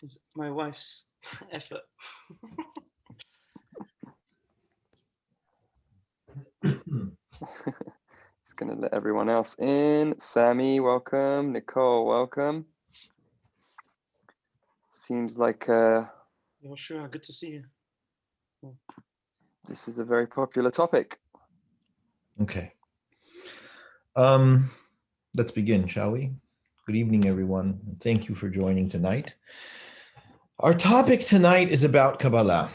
It's my wife's effort. Just gonna let everyone else in. Sammy, welcome. Nicole, welcome. Seems like Yeah, sure. Good to see you. This is a very popular topic. Okay. Let's begin, shall we? Good evening, everyone. Thank you for joining tonight. Our topic tonight is about Kabbalah,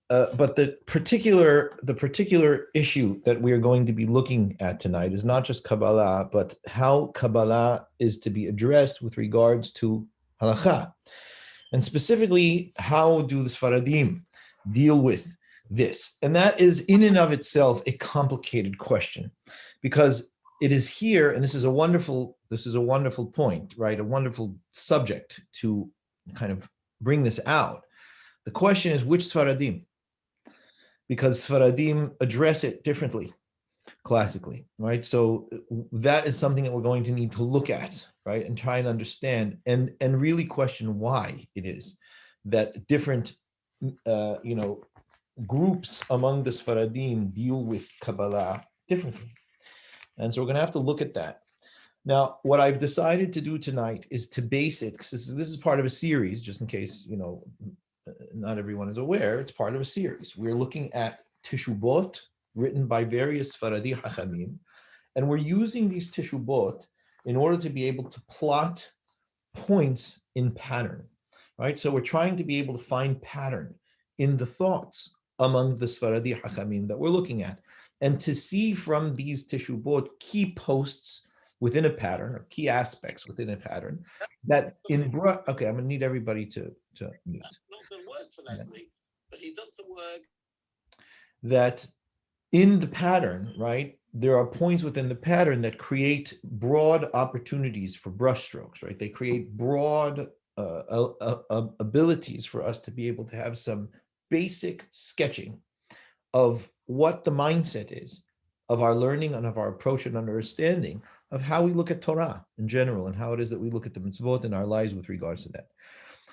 but the particular issue that we are going to be looking at tonight is not just Kabbalah, but how Kabbalah is to be addressed with regards to Halakha, and specifically, how do the Sephardim deal with this? And that is in and of itself a complicated question, because it is here, and this is a wonderful point, right? A wonderful subject to kind of bring this out. The question is which Sephardim? Because Sephardim address it differently, classically, right? So that is something that we're going to need to look at, right? And try and understand and really question why it is that different, groups among the Sephardim deal with Kabbalah differently. And so we're going to have to look at that. Now, what I've decided to do tonight is to base it, because this is part of a series, just in case, not everyone is aware, it's part of a series. We're looking at Teshubot, written by various Sephardi Hachamim, and we're using these Teshubot in order to be able to plot points in pattern, right? So we're trying to be able to find pattern in the thoughts among the Sephardi Hachamim that we're looking at, and to see from these Teshubot key posts within a pattern, or key aspects within a pattern, that okay, I'm gonna need everybody to mute. Not the work for Leslie, but he does some work. That in the pattern, right, there are points within the pattern that create broad opportunities for brushstrokes, right? They create broad abilities for us to be able to have some basic sketching of what the mindset is of our learning and of our approach and understanding of how we look at Torah in general and how it is that we look at the mitzvot in our lives with regards to that.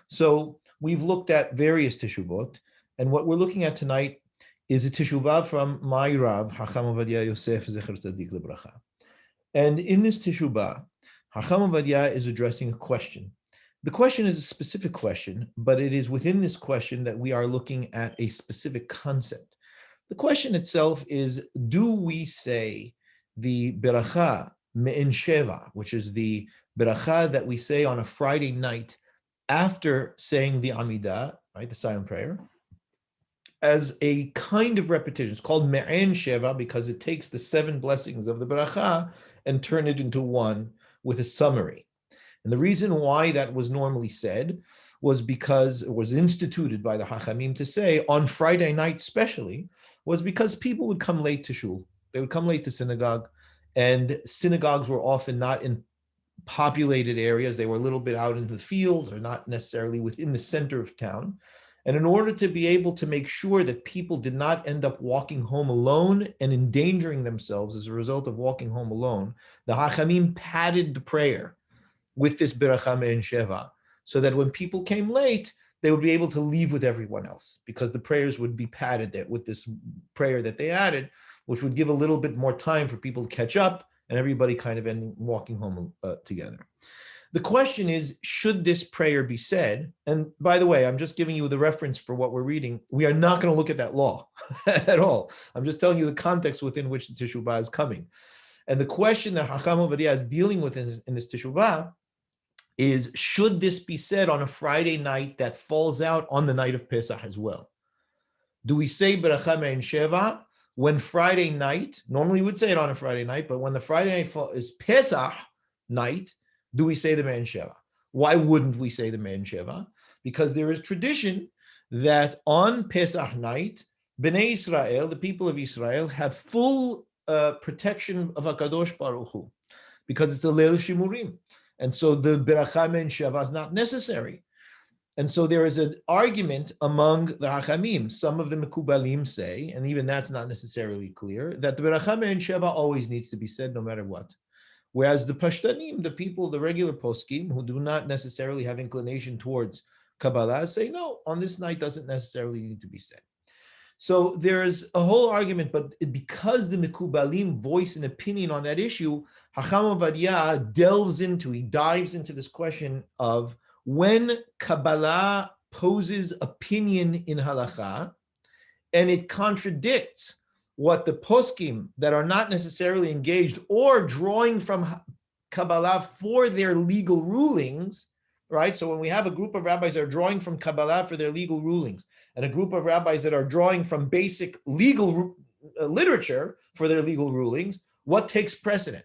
So we've looked at various Teshubot, and what we're looking at tonight is a Teshuvah from my Rav, Hacham Obadia Yosef Zecher Tzadik Lebracha. And in this Teshuvah, Hacham Obadia is addressing a question. The question is a specific question, but it is within this question that we are looking at a specific concept. The question itself is, do we say the beracha me'en sheva, which is the beracha that we say on a Friday night after saying the Amidah, right, the silent prayer, as a kind of repetition? It's called me'en sheva because it takes the 7 blessings of the beracha and turn it into one with a summary. And the reason why that was normally said was because it was instituted by the Hachamim to say on Friday night especially, was because people would come late to shul. They would come late to synagogue, and synagogues were often not in populated areas. They were a little bit out in the fields or not necessarily within the center of town. And in order to be able to make sure that people did not end up walking home alone and endangering themselves as a result of walking home alone, the Hachamim padded the prayer with this beracha me'en sheva, so that when people came late, they would be able to leave with everyone else, because the prayers would be padded there with this prayer that they added, which would give a little bit more time for people to catch up and everybody kind of ending walking home together. The question is, should this prayer be said? And by the way, I'm just giving you the reference for what we're reading. We are not going to look at that law at all. I'm just telling you the context within which the Teshuvah is coming. And the question that Hacham Obadia is dealing with in this Teshuvah is, should this be said on a Friday night that falls out on the night of Pesach as well? Do we say beracha me'en sheva when Friday night? Normally we would say it on a Friday night, but when the Friday night is Pesach night, do we say the me'en sheva? Why wouldn't we say the me'en sheva? Because there is tradition that on Pesach night, Bnei Israel, the people of Israel, have full protection of HaKadosh Baruch Hu, because it's a Leil Shimurim. And so the beracha me'en sheva is not necessary. And so there is an argument among the Hachamim. Some of the Mekubalim say, and even that's not necessarily clear, that the beracha me'en sheva always needs to be said no matter what. Whereas the Pashtanim, the people, the regular poskim, who do not necessarily have inclination towards Kabbalah say, no, on this night doesn't necessarily need to be said. So there's a whole argument, but because the Mekubalim voice an opinion on that issue, Hacham Obadia dives into this question of when Kabbalah poses opinion in Halakha, and it contradicts what the poskim that are not necessarily engaged or drawing from Kabbalah for their legal rulings, right? So when we have a group of rabbis that are drawing from Kabbalah for their legal rulings, and a group of rabbis that are drawing from basic legal literature for their legal rulings, what takes precedent?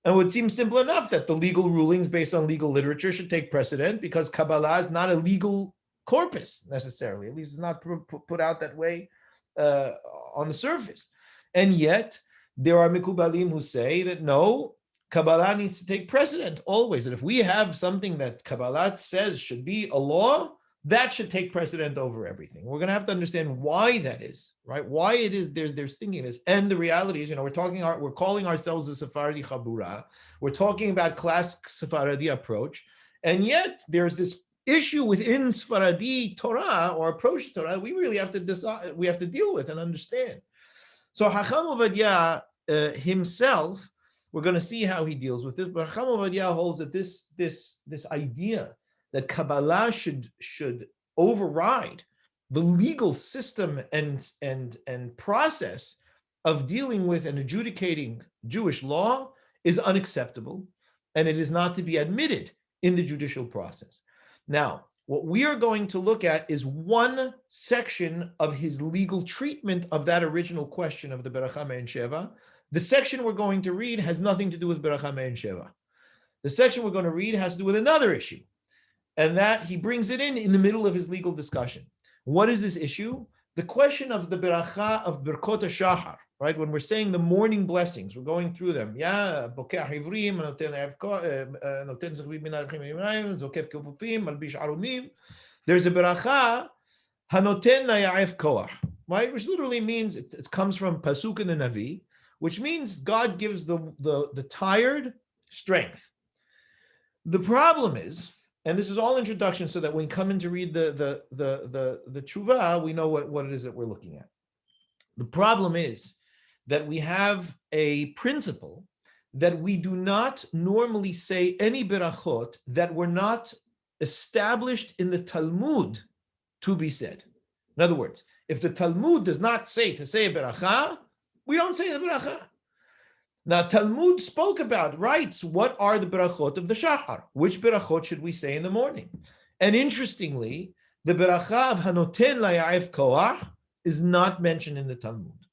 And it would seem simple enough that the legal rulings based on legal literature should take precedent because Kabbalah is not a legal corpus necessarily. At least it's not put out that way on the surface. And yet, there are Mekubalim who say that no, Kabbalah needs to take precedent always. And if we have something that Kabbalah says should be a law, that should take precedent over everything. We're going to have to understand why that is, right? Why it is there's thinking this. And the reality is, we're calling ourselves a Sephardi Chabura. We're talking about classic Sephardi approach. And yet there's this issue within Sephardi Torah or approach to Torah we really have to decide, we have to deal with and understand. So Hacham Obadia himself, we're going to see how he deals with this, but Hacham Obadia holds that this idea that Kabbalah should override the legal system and process of dealing with and adjudicating Jewish law is unacceptable, and it is not to be admitted in the judicial process. Now, what we are going to look at is one section of his legal treatment of that original question of the Beracha Me'en Sheva. The section we're going to read has nothing to do with Beracha Me'en Sheva. The section we're going to read has to do with another issue, and that he brings it in the middle of his legal discussion. What is this issue? The question of the Beracha of Birkot HaShahar, right? When we're saying the morning blessings, we're going through them. Yeah, Bokeach Ivrim, Noten Zechvim Minachim Yimayim, Zokef Kefufim, Malbish Arumim. There's a Beracha, Hanoten Naya'ef Koach, right? Which literally means, it comes from Pasuk in the Navi, which means God gives the tired strength. The problem is, and this is all introduction so that when we come in to read the tshuva, we know what it is that we're looking at. The problem is that we have a principle that we do not normally say any berachot that were not established in the Talmud to be said. In other words, if the Talmud does not say to say a beracha, we don't say the beracha. Now, Talmud writes, what are the berachot of the Shahar? Which berachot should we say in the morning? And interestingly, the beracha of Hanoten Laya'ef Koach is not mentioned in the Talmud.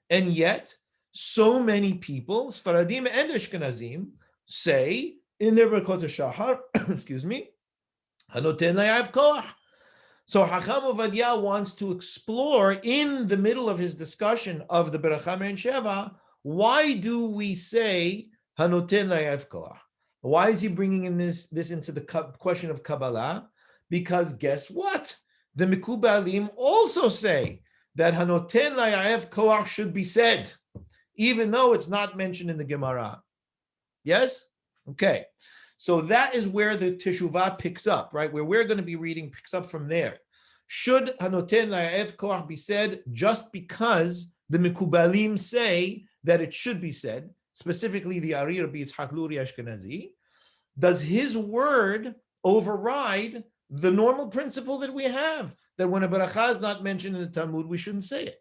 And yet, so many people, Sfaradim and Ashkenazim, say in their berachot Shahar, Hanoten Laya'ef Koach. So Hacham Obadia wants to explore in the middle of his discussion of the Beracha Me'en Sheva, why do we say Hanoten Laya'ef Koach? Why is he bringing in this into the question of Kabbalah? Because guess what? The Mekubalim also say that Hanoten Laya'ef Koach should be said, even though it's not mentioned in the Gemara. Yes? Okay. So that is where the Teshuvah picks up, right? Where we're going to be reading picks up from there. Should Hanoten Laya'ef Koach be said just because the Mekubalim say that it should be said, specifically the Ari Rabbi Yitzhak Luri Ashkenazi? Does his word override the normal principle that we have, that when a beracha is not mentioned in the Talmud, we shouldn't say it?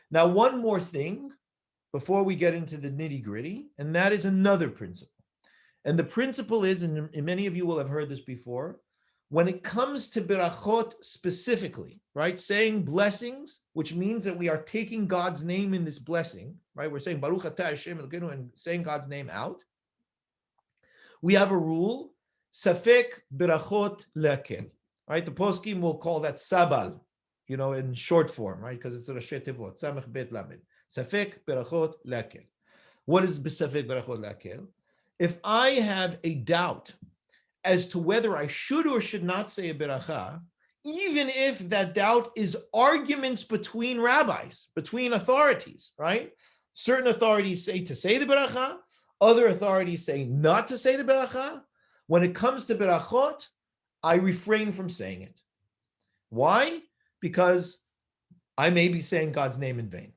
Now, one more thing before we get into the nitty-gritty, and that is another principle. And the principle is, and many of you will have heard this before, when it comes to berachot specifically, right, saying blessings, which means that we are taking God's name in this blessing, right? We're saying Baruch Atah Hashem Elokeinu and saying God's name out. We have a rule, Safek berachot le'akel, right? The poskim will call that sabal, in short form, right? Because it's a Rashi Tevot, Samech Bet Lamed. Safek berachot le'akel. What is Safek berachot le'akel? If I have a doubt as to whether I should or should not say a beracha, even if that doubt is arguments between rabbis, between authorities, right? Certain authorities say to say the beracha, other authorities say not to say the beracha. When it comes to berachot, I refrain from saying it. Why? Because I may be saying God's name in vain.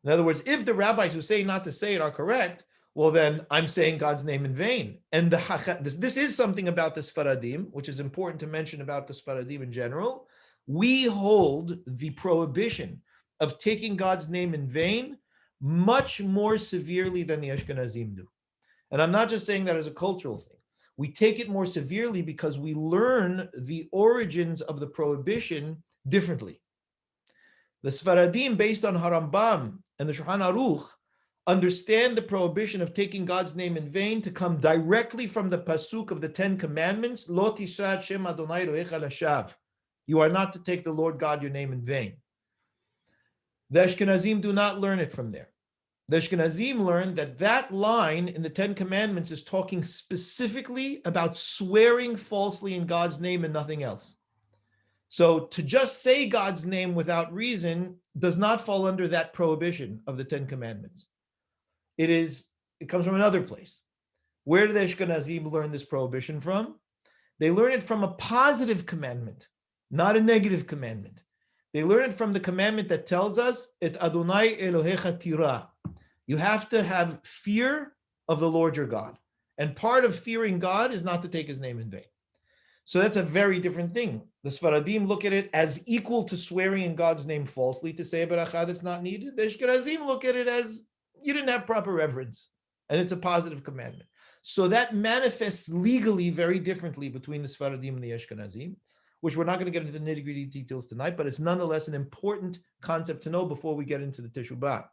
In other words, if the rabbis who say not to say it are correct, well, then I'm saying God's name in vain. And this is something about the Sephardim, which is important to mention about the Sephardim in general. We hold the prohibition of taking God's name in vain much more severely than the Ashkenazim do. And I'm not just saying that as a cultural thing. We take it more severely because we learn the origins of the prohibition differently. The Sephardim, based on Harambam and the Shulchan Aruch, understand the prohibition of taking God's name in vain to come directly from the pasuk of the Ten Commandments, Lo tishat Shem Adonai Elohecha lashav. You are not to take the Lord God your name in vain. The Ashkenazim do not learn it from there. The Ashkenazim learn that that line in the Ten Commandments is talking specifically about swearing falsely in God's name and nothing else. So to just say God's name without reason does not fall under that prohibition of the Ten Commandments. It comes from another place. Where do the Ashkenazim learn this prohibition from? They learn it from a positive commandment, not a negative commandment. They learn it from the commandment that tells us, Et Adonai Elohecha Tira. You have to have fear of the Lord your God. And part of fearing God is not to take his name in vain. So that's a very different thing. The Sephardim look at it as equal to swearing in God's name falsely to say a beracha that's not needed. The Ashkenazim look at it as you didn't have proper reverence, and it's a positive commandment. So that manifests legally very differently between the Sephardim and the Ashkenazim, which we're not going to get into the nitty-gritty details tonight, but it's nonetheless an important concept to know before we get into the Teshubot.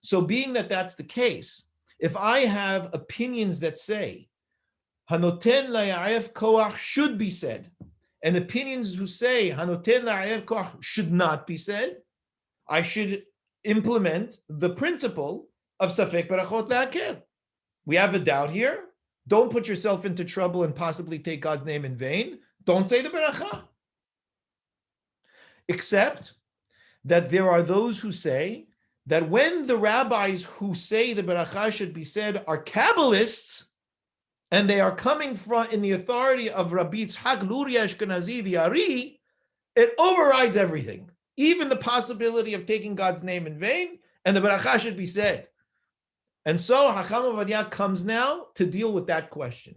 So being that that's the case, if I have opinions that say, Hanoten la'yarev koach should be said, and opinions who say Hanoten la'yarev koach should not be said, I should implement the principle of Safek Berachot Le'akel. We have a doubt here. Don't put yourself into trouble and possibly take God's name in vain. Don't say the beracha. Except that there are those who say that when the rabbis who say the beracha should be said are Kabbalists, and they are coming from in the authority of Rabbi Yitzhak Luri Ashkenazi, the Ari, it overrides everything, even the possibility of taking God's name in vain, and the beracha should be said. And so Hacham Obadia comes now to deal with that question.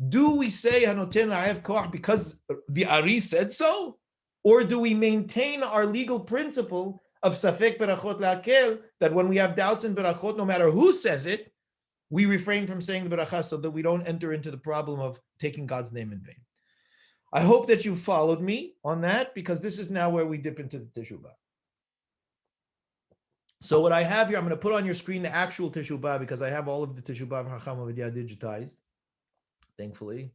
Do we say Hanoten la'yarev koach because the Ari said so? Or do we maintain our legal principle of Safek Berachot Le'akel, that when we have doubts in Berachot, no matter who says it, we refrain from saying the beracha so that we don't enter into the problem of taking God's name in vain. I hope that you followed me on that, because this is now where we dip into the Teshubah. So what I have here, I'm going to put on your screen the actual Teshubah, because I have all of the Teshubah of Hacham Obadia digitized, thankfully.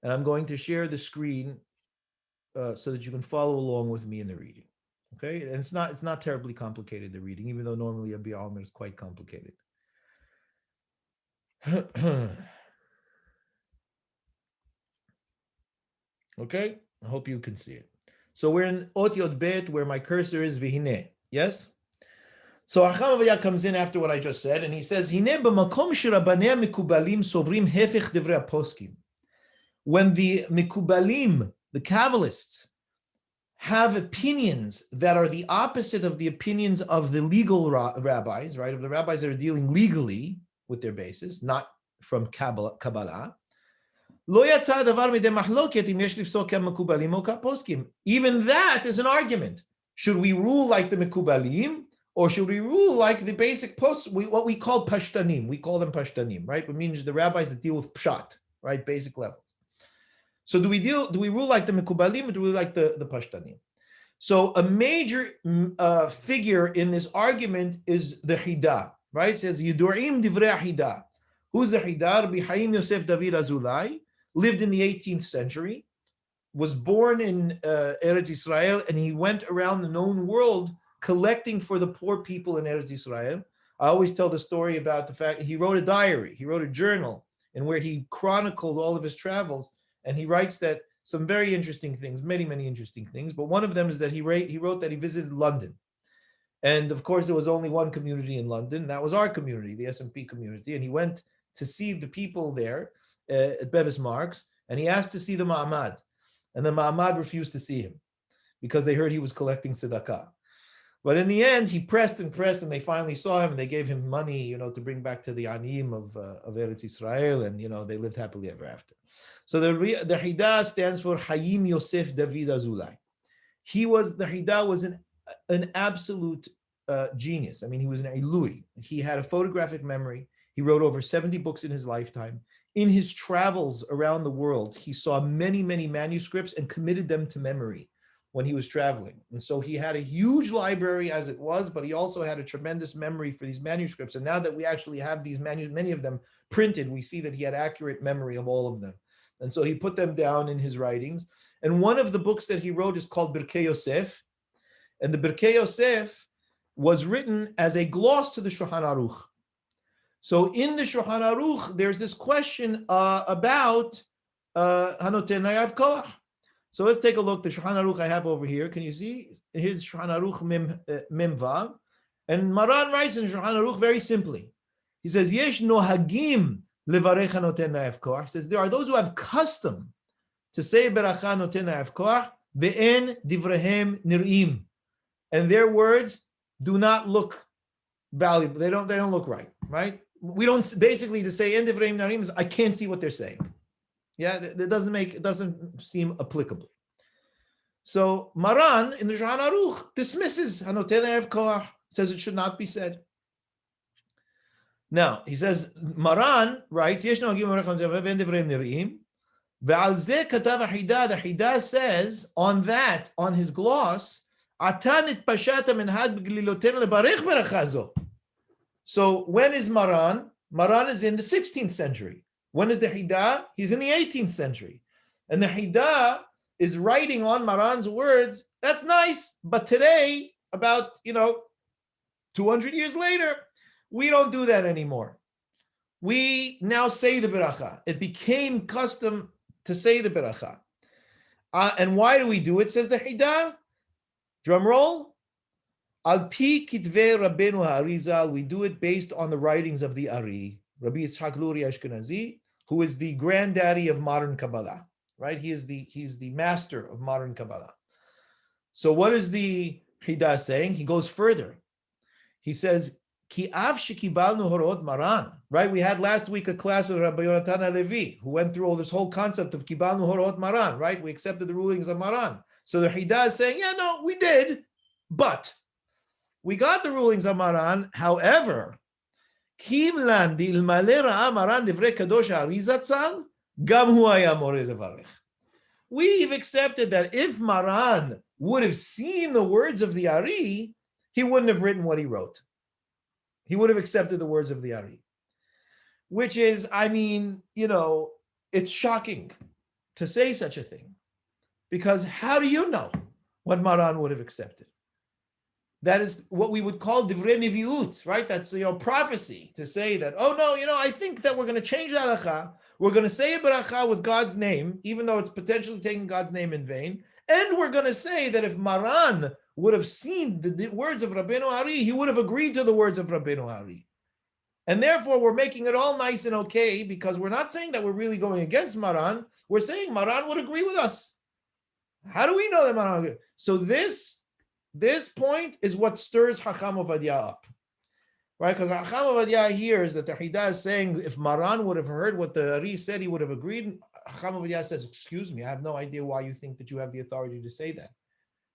And I'm going to share the screen so that you can follow along with me in the reading. Okay? And it's not terribly complicated, the reading, even though normally a Bi'almer is quite complicated. Okay, I hope you can see it. So we're in Ot Yod Bet, where my cursor is Vihine. Yes? So Hacham Obadia comes in after what I just said, and he says, Hine b'makom sherabanei mikubalim sovrim hefech divrei poskim. When the mikubalim, the Kabbalists, have opinions that are the opposite of the opinions of the legal rabbis, right? Of the rabbis that are dealing legally with their basis, not from Kabbalah. Even that is an argument. Should we rule like the Mekubalim, or should we rule like the basic what we call Pashtanim? We call them Pashtanim, right? It means the rabbis that deal with Pshat, right? Basic levels. So do we rule like the Mekubalim, or do we like the Pashtanim? So a major figure in this argument is the Hida, right? It says Yidurim Divrei Hida. Who's the Hida? Rabbi Chaim Yosef David Azulai, lived in the 18th century, was born in Eretz Israel, and he went around the known world collecting for the poor people in Eretz Israel. I always tell the story about the fact he wrote a diary, he wrote a journal, in where he chronicled all of his travels, and he writes that some very interesting things, many, many interesting things, but one of them is that he wrote that he visited London. And of course, there was only one community in London, that was our community, the S&P community, and he went to see the people there at Bevis Marks, and he asked to see the Ma'amad. And the Ma'amad refused to see him because they heard he was collecting tzedakah. But in the end, he pressed and pressed, and they finally saw him, and they gave him money, to bring back to the Aniyim of Eretz Israel, and they lived happily ever after. So the Hida stands for Hayim Yosef David Azulai. The Hida was an absolute genius. I mean, he was an Ilui. He had a photographic memory. He wrote over 70 books in his lifetime. In his travels around the world, he saw many, many manuscripts and committed them to memory when he was traveling. And so he had a huge library as it was, but he also had a tremendous memory for these manuscripts. And now that we actually have these many of them printed, we see that he had accurate memory of all of them. And so he put them down in his writings. And one of the books that he wrote is called Birkei Yosef. And the Birkei Yosef was written as a gloss to the Shulchan Aruch. So in the Shulchan Aruch, there's this question about Hanoten Nayav Koach. So let's take a look. The Shulchan Aruch I have over here. Can you see? Here's Shulchan Aruch Mem Vav. And Maran writes in Shulchan Aruch very simply. He says, Yesh nohagim levarech hanoten nayav koach. He says, there are those who have custom to say beracha noten nayav koach, ve'en divrehem nir'im. And their words do not look valuable. They don't look right, right? We don't, basically to say en divrehem nir'im is I can't see what they're saying. Yeah, it doesn't seem applicable. So Maran in the Shulchan Aruch dismisses Hanoten Nayav Koach, says it should not be said. Now he says Maran writes, Yesh nohagim ve'en divrei nir'im, ve'al zeh katav Hida. The Hida says on his gloss, Atan itpashata min had b'gliloten lebarech beracha zo. So when is Maran? Maran is in the 16th century. When is the Hida? He's in the 18th century. And the Hida is writing on Maran's words. That's nice. But today, about, 200 years later, we don't do that anymore. We now say the beracha. It became custom to say the beracha. And why do we do it, says the Hida? Drum roll. Al pi kitvei Rabbeinu Ha'arizal. We do it based on the writings of the Ari. Rabbi Yitzhak Luri Ashkenazi, who is the granddaddy of modern Kabbalah, right? He's the master of modern Kabbalah. So what is the Hida saying? He goes further. He says, Ki av shekibalnu horot Maran, right? We had last week a class with Rabbi Yonatan HaLevi, who went through all this whole concept of kibalnu horot Maran, right? We accepted the rulings of Maran. So the Hida is saying, yeah, no, we did, but we got the rulings of Maran. However, we've accepted that if Maran would have seen the words of the Ari, he wouldn't have written what he wrote. He would have accepted the words of the Ari. Which is, it's shocking to say such a thing. Because how do you know what Maran would have accepted? That is what we would call divrei neviut, right? That's prophecy, to say that, oh no, I think that we're going to change the halakha. We're going to say a beracha with God's name, even though it's potentially taking God's name in vain. And we're going to say that if Maran would have seen the words of Rabbeinu Ari, he would have agreed to the words of Rabbeinu Ari. And therefore, we're making it all nice and okay, because we're not saying that we're really going against Maran. We're saying Maran would agree with us. How do we know that Maran would agree? So this point is what stirs Hacham Obadia up, right? Because Hacham Obadia hears that the Hida is saying if Maran would have heard what the Ari said, he would have agreed. Hacham Obadia says, excuse me, I have no idea why you think that you have the authority to say that.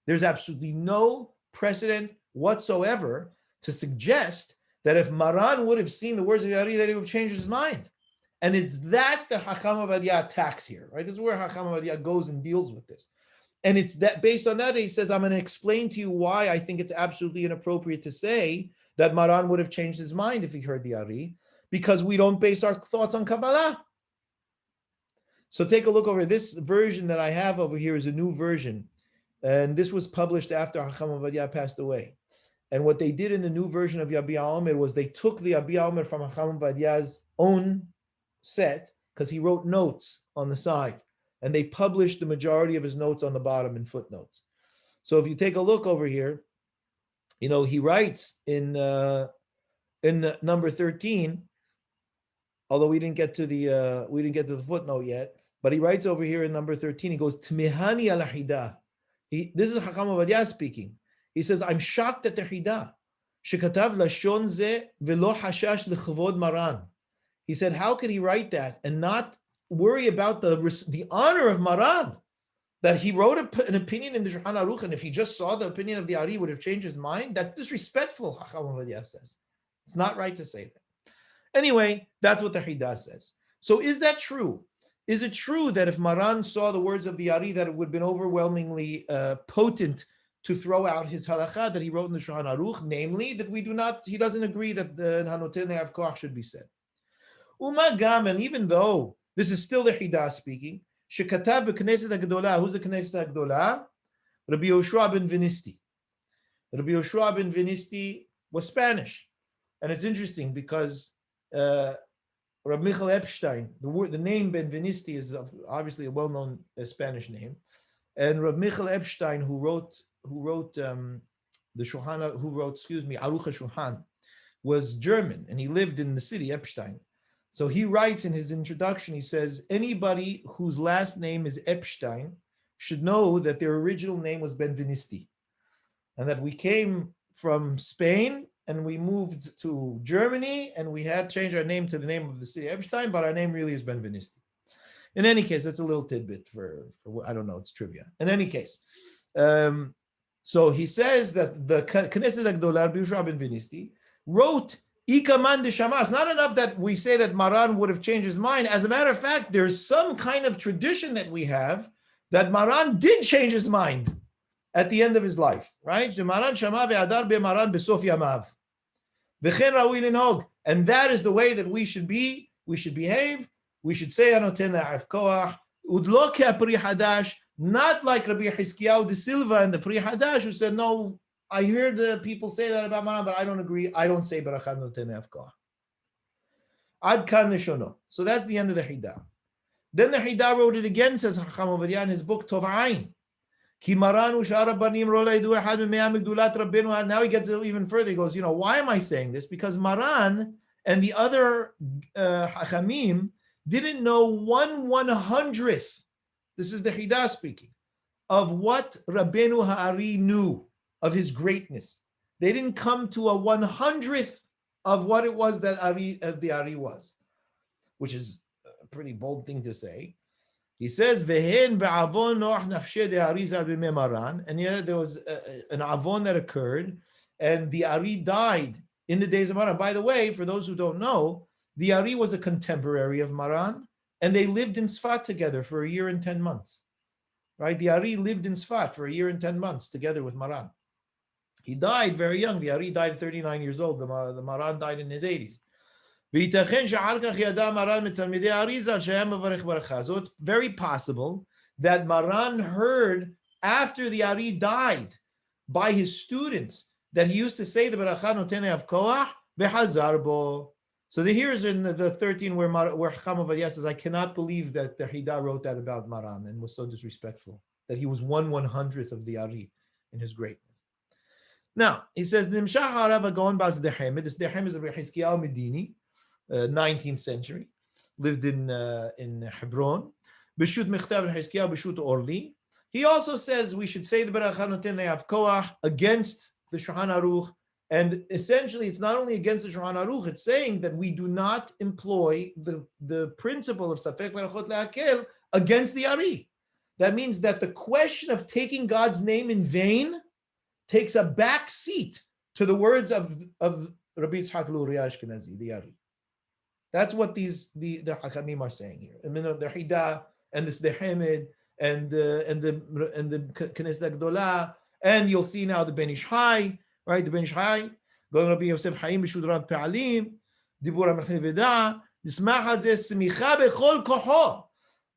There's absolutely no precedent whatsoever to suggest that if Maran would have seen the words of the Ari, that he would have changed his mind. And it's that Hacham Obadia attacks here, right? This is where Hacham Obadia goes and deals with this. And it's that based on that, he says, I'm going to explain to you why I think it's absolutely inappropriate to say that Maran would have changed his mind if he heard the Ari, because we don't base our thoughts on Kabbalah. So take a look over this version that I have over here is a new version. And this was published after Hacham Obadia passed away. And what they did in the new version of Yabia Omer was they took the Yabia Omer from Hacham Obadia's own set, because he wrote notes on the side. And they published the majority of his notes on the bottom in footnotes. So if you take a look over here, he writes in number 13, although we didn't get to the footnote yet. But he writes over here in number 13, he goes, Tmihani al hida. This is Chacham Obadia speaking. He says, I'm shocked at the hida. Shekatav lashon ze velo hashash lechavod maran. He said, how could he write that and not worry about the honor of Maran? That he wrote an opinion in the Shulchan Aruch, and if he just saw the opinion of the Ari, would have changed his mind? That's disrespectful, Chacham Obadia says. It's not right to say that. Anyway, that's what the Hida says. So is that true? Is it true that if Maran saw the words of the Ari, that it would have been overwhelmingly potent to throw out his halakha that he wrote in the Shulchan Aruch, namely that he doesn't agree that the Hanoten Le'av Koach should be said. Umagam, and even though this is still the Hida speaking, Shekatab b'Knesset HaGedolah, who's the Knesset HaGedolah? Rabbi Yoshua ben Vinisti. Rabbi Yoshua ben Vinisti was Spanish. And it's interesting because Rabbi Michael Epstein, the name Ben Vinisti is obviously a well-known Spanish name, and Rabbi Michael Epstein, who wrote Aruch HaShulchan, was German, and he lived in the city Epstein. So he writes in his introduction, he says, anybody whose last name is Epstein should know that their original name was Ben Vinisti, and that we came from Spain and we moved to Germany, and we had changed our name to the name of the city Epstein, but our name really is Ben Vinisti. In any case, that's a little tidbit for I don't know, it's trivia. In any case, so he says that the Knesset HaGedolah, Rabbi Yoshua ben Vinisti, wrote Ikaman de Shama. It's not enough that we say that Maran would have changed his mind. As a matter of fact, there's some kind of tradition that we have that Maran did change his mind at the end of his life, right? Maran Shama ve'adar be'Maran besof yamav. V'chen rawi linhog. And that is the way that we should be. We should behave. We should say Hanoten Le'av Koach. Udlo ke'apri hadash. Not like Rabbi Hiskiyahu de Silva and the Pri Hadash, who said, no, I heard the people say that about Maran, but I don't agree. I don't say Barachat Noten Le'av Koach. Ad kan nishono. So that's the end of the Hida. Then the Hida wrote it again, says Chacham Obadia in his book Tov Ayin. Ki Maran u'shar Rabbanim ro leidu echad me'mea migdulat Rabbeinu. Now he gets even further. He goes, why am I saying this? Because Maran and the other Hachamim didn't know 1/100th. This is the Hida speaking, of what Rabbeinu Ha'ari knew of his greatness. They didn't come to a 100th of what it was that the Ari was, which is a pretty bold thing to say. He says, "Vehen be'avon noach nafshe de Ari zal b'mei Maran," and yet there was an avon that occurred, and the Ari died in the days of Maran. By the way, for those who don't know, the Ari was a contemporary of Maran, and they lived in Sfat together for 1 year and 10 months. Right? The Ari lived in Sfat for 1 year and 10 months together with Maran. He died very young. The Ari died 39 years old. The Maran died in his 80s. So it's very possible that Maran heard after the Ari died by his students that he used to say the Barachat Noten Le'av Koach v'hazar bo. So here's in the 13 where Chacham Obadia says, I cannot believe that the Hida wrote that about Maran and was so disrespectful, that he was 1/100th of the Ari in his greatness. Now, he says, Nimshach harav hagon ba'az dehemed. This dehemed is Rabbi Hiskiyahu Medini, 19th century, lived in Hebron. B'shut Mechtav and Hiskiyahu b'shut Orli. He also says we should say the Barachat Noten Le'av Koach against the Shulchan Aruch. And essentially, it's not only against the Shulchan Aruch, it's saying that we do not employ the principle of Safek Barachot Le'akel against the Ari. That means that the question of taking God's name in vain takes a back seat to the words of Rabbi Yitzhak Luria Ashkenazi, the Ari. That's what the Hachamim are saying here. I mean, the Hida and the Dehemed and the Knesset HaGedolah, and you'll see now the Ben Ish Hai. Right, the Ben Ish Hai, going Rabbi Yosef Chaim b'shud Rav Pe'alim, Dibur HaMechne V'da, Nismach hazeh smicha bechol kocho.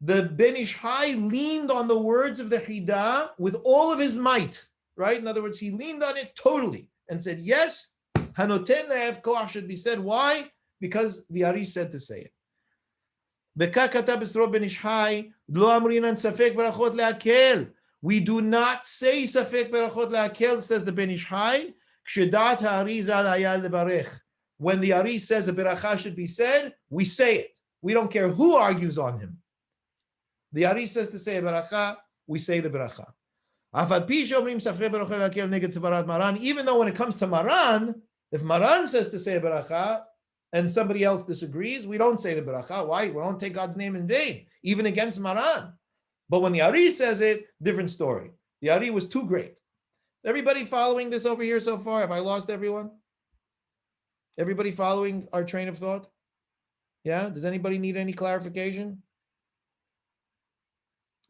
The Ben Ish Hai leaned on the words of the Hida with all of his might, right? In other words, he leaned on it totally and said, yes, Hanoten Le'av Koach should be said. Why? Because the Ari said to say it. V'ka katav b'sro Ben Ish Hai, lo amrinan safek barachot le'akel. We do not say Safek Barachot Le'akel, says the Ben Ish Hai. When the Ari says a beracha should be said, we say it. We don't care who argues on him. The Ari says to say a beracha, we say the beracha. Even though when it comes to Maran, if Maran says to say a beracha and somebody else disagrees, we don't say the beracha. Why? We don't take God's name in vain, even against Maran. But when the Ari says it, different story. The Ari was too great. Everybody following this over here so far? Have I lost everyone? Everybody following our train of thought? Yeah? Does anybody need any clarification?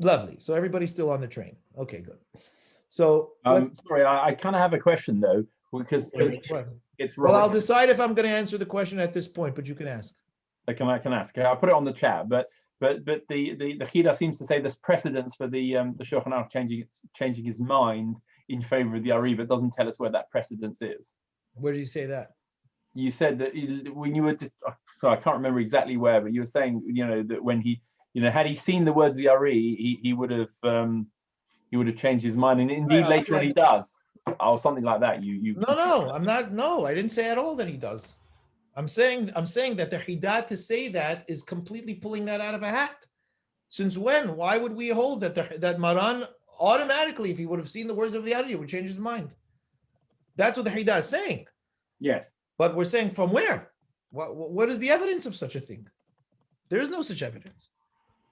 Lovely. So everybody's still on the train. Okay, good. So sorry, I kind of have a question though, because it's well, I'll decide if I'm going to answer the question at this point, but you can ask. I can ask. I'll put it on the chat, but the Chida seems to say there's precedence for the Shulchan Aruch changing his mind in favor of the Ari, but doesn't tell us where that precedence is. Where did you say that? You said that when you were just, so I can't remember exactly where, but you were saying, that when he, had he seen the words of the Ari, he would have changed his mind, and indeed later on he does, or something like that. No, I didn't say at all that he does. I'm saying that the Hidah to say that is completely pulling that out of a hat. Since when? Why would we hold that Maran automatically, if he would have seen the words of the Ari, would change his mind? That's what the Hidah is saying. Yes. But we're saying from where? What is the evidence of such a thing? There is no such evidence.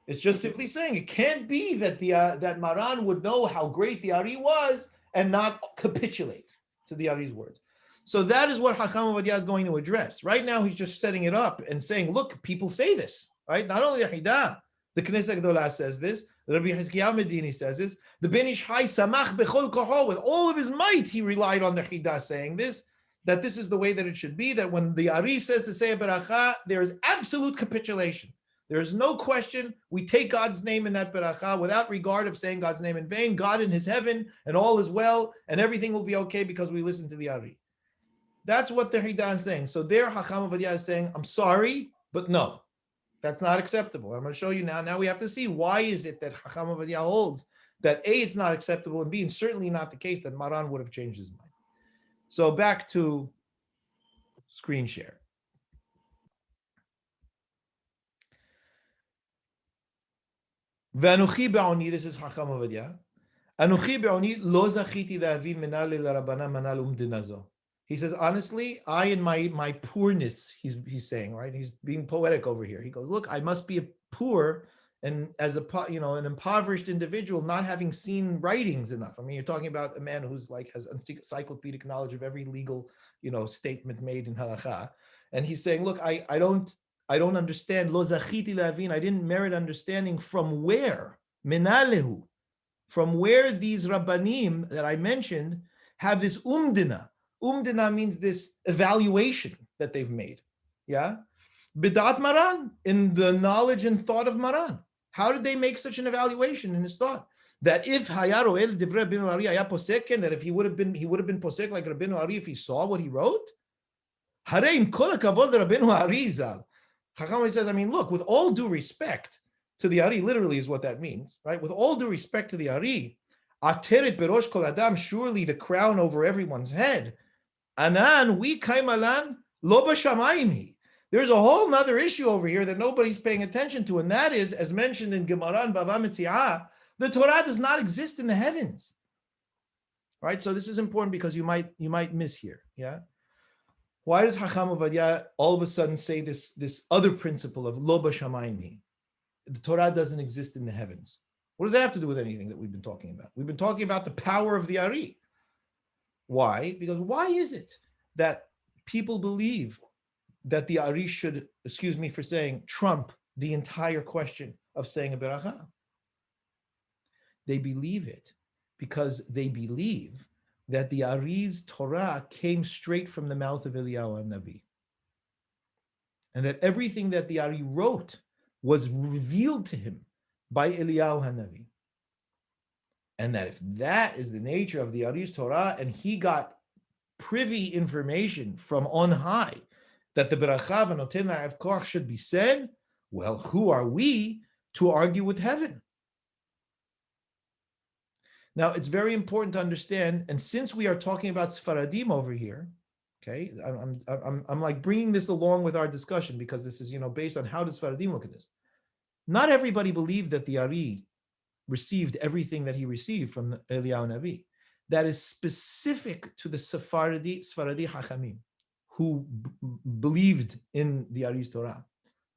It's just simply saying it can't be that that Maran would know how great the Ari was and not capitulate to the Ari's words. So that is what Hacham Obadia is going to address. Right now, he's just setting it up and saying, look, people say this, right? Not only the Hidah, the Knesset Gedolah says this, the Rabbi Hizkiyahu Medini says this, the Ben Ish Chai Samach Bechol Koho, with all of his might, he relied on the Hidah saying this, that this is the way that it should be, that when the Ari says to say a beracha, there is absolute capitulation. There is no question. We take God's name in that beracha without regard of saying God's name in vain. God in his heaven, and all is well, and everything will be okay because we listen to the Ari. That's what the Hidah is saying. So there, Hacham Obadia is saying, I'm sorry, but no, that's not acceptable. I'm going to show you now. Now we have to see why is it that Hacham Obadia holds that A, it's not acceptable, and B, it's certainly not the case that Maran would have changed his mind. So back to screen share. V'anuchi be'oni, this is Hacham Obadia. Anuchi be'oni lo zachiti le'avin menal le'rabana manal umdinazo. He says, honestly, I in my poorness, he's saying, right? He's being poetic over here. He goes, look, I must be a poor and as an impoverished individual, not having seen writings enough. I mean, you're talking about a man who's has encyclopedic knowledge of every legal, statement made in Halakha. And he's saying, look, I don't understand. Lo zachiti le'avin. I didn't merit understanding from where, menalehu, from where these rabbanim that I mentioned have this umdina. Umdina means this evaluation that they've made. Yeah? Bidat Maran, in the knowledge and thought of Maran. How did they make such an evaluation in his thought? That if Hayaro el Divrei Rabbeinu Ari haya posek, that if he would have been posek like Rabbeinu Ari if he saw what he wrote. Harei im kol hakavod Rabbeinu Ari zal. Chacham says, I mean, look, with all due respect to the Ari, literally is what that means, right? With all due respect to the Ari, ateret berosh kol adam, surely the crown over everyone's head. Anan, we kaimalan lo b'shamayim. There's a whole nother issue over here that nobody's paying attention to, and that is, as mentioned in Gemara and Bava Metziah, the Torah does not exist in the heavens. Right? So this is important because you might miss here. Yeah. Why does Hacham Obadia all of a sudden say this other principle of lo b'shamayim? The Torah doesn't exist in the heavens. What does that have to do with anything that we've been talking about? We've been talking about the power of the Ari. Why? Because why is it that people believe that the Ari should, excuse me for saying, trump the entire question of saying a beracha? They believe it because they believe that the Ari's Torah came straight from the mouth of Eliyahu Navi, and that everything that the Ari wrote was revealed to him by Eliyahu Navi. And that if that is the nature of the Ari's Torah, and he got privy information from on high, that the beracha v'noten la'av koach should be said, well, who are we to argue with heaven? Now, it's very important to understand, and since we are talking about Sephardim over here, okay, I'm like bringing this along with our discussion because this is, based on how does Sephardim look at this. Not everybody believed that the Ari received everything that he received from Eliyahu Navi. That is specific to the Sephardi Hachamim, who believed in the Ari's Torah,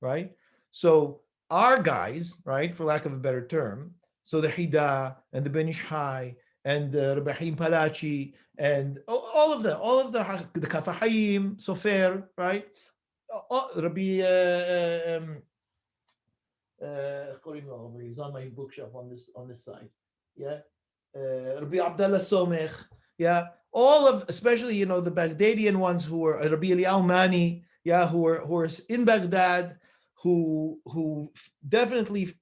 right? So our guys, right, for lack of a better term, so the Hida and the Ben Ish Hai and Rabbi Haim Palachi and all of the Kafahayim, Sofer, right? Rabbi he's on my bookshelf on this side. Yeah. Rabbi Abdullah Somech. Yeah. All of, especially, the Baghdadian ones who were Rabbi Eliyahu Mani, yeah, who were in Baghdad, who definitely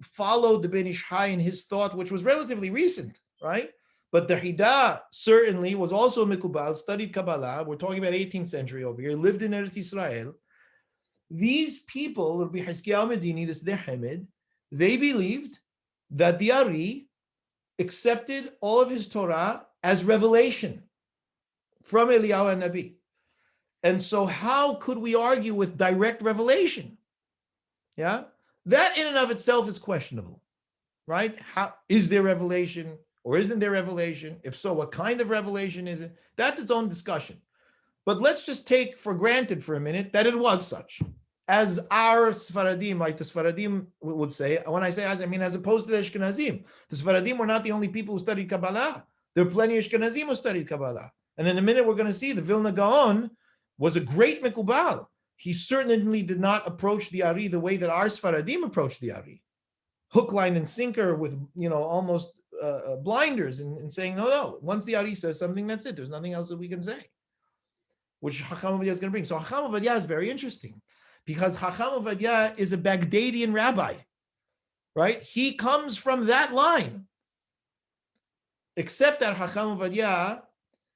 followed the Ben Ish Hai in his thought, which was relatively recent, right? But the Hida certainly was also Mikubal, studied Kabbalah. We're talking about 18th century over here, lived in Eretz Israel. These people, Rabbi Hiskiyahu Medini, this their Hamid, they believed that the Ari accepted all of his Torah as revelation from Eliyahu and Nabi. And so how could we argue with direct revelation? Yeah, that in and of itself is questionable, right? How is there revelation or isn't there revelation? If so, what kind of revelation is it? That's its own discussion. But let's just take for granted for a minute that it was such. As our Sephardim, like the Sephardim would say, when I say as, I mean as opposed to the Ashkenazim. The Sephardim were not the only people who studied Kabbalah. There are plenty of Ashkenazim who studied Kabbalah. And in a minute we're going to see the Vilna Gaon was a great Mikubal. He certainly did not approach the Ari the way that our Sephardim approached the Ari. Hook, line, and sinker with, almost blinders and saying, no. Once the Ari says something, that's it. There's nothing else that we can say. Which Hacham Obadia is going to bring. So Hacham Obadia is very interesting because Hacham Obadia is a Baghdadian rabbi, right? He comes from that line. Except that Hacham Obadia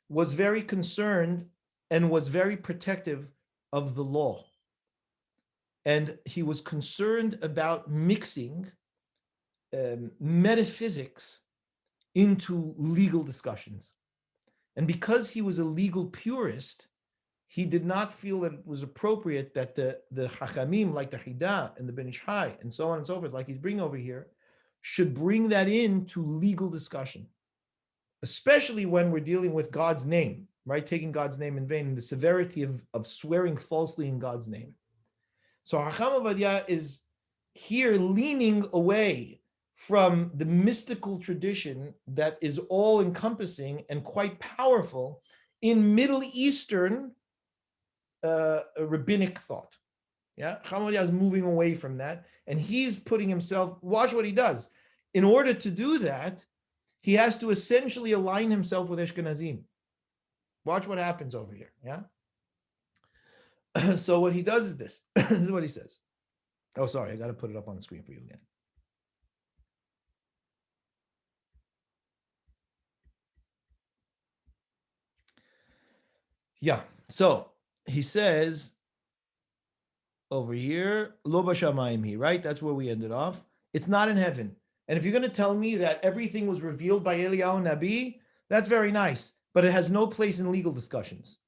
was very concerned and was very protective of the law. And he was concerned about mixing metaphysics into legal discussions. And because he was a legal purist, he did not feel that it was appropriate that the Hachamim, like the Hida and the Ben Ish Hai, and so on and so forth, like he's bringing over here, should bring that into legal discussion, especially when we're dealing with God's name, right? Taking God's name in vain, and the severity of swearing falsely in God's name. So Hacham Obadia is here leaning away from the mystical tradition that is all-encompassing and quite powerful in Middle Eastern rabbinic thought. Yeah, Hacham Obadia is moving away from that, and he's putting himself, watch what he does. In order to do that, he has to essentially align himself with Ashkenazim. Watch what happens over here, yeah? So what he does is this. This is what he says. Oh, sorry, I got to put it up on the screen for you again. Yeah, so he says over here, Lo b'shamayim hi, right? That's where we ended off. It's not in heaven. And if you're going to tell me that everything was revealed by Eliyahu Nabi, that's very nice, but it has no place in legal discussions.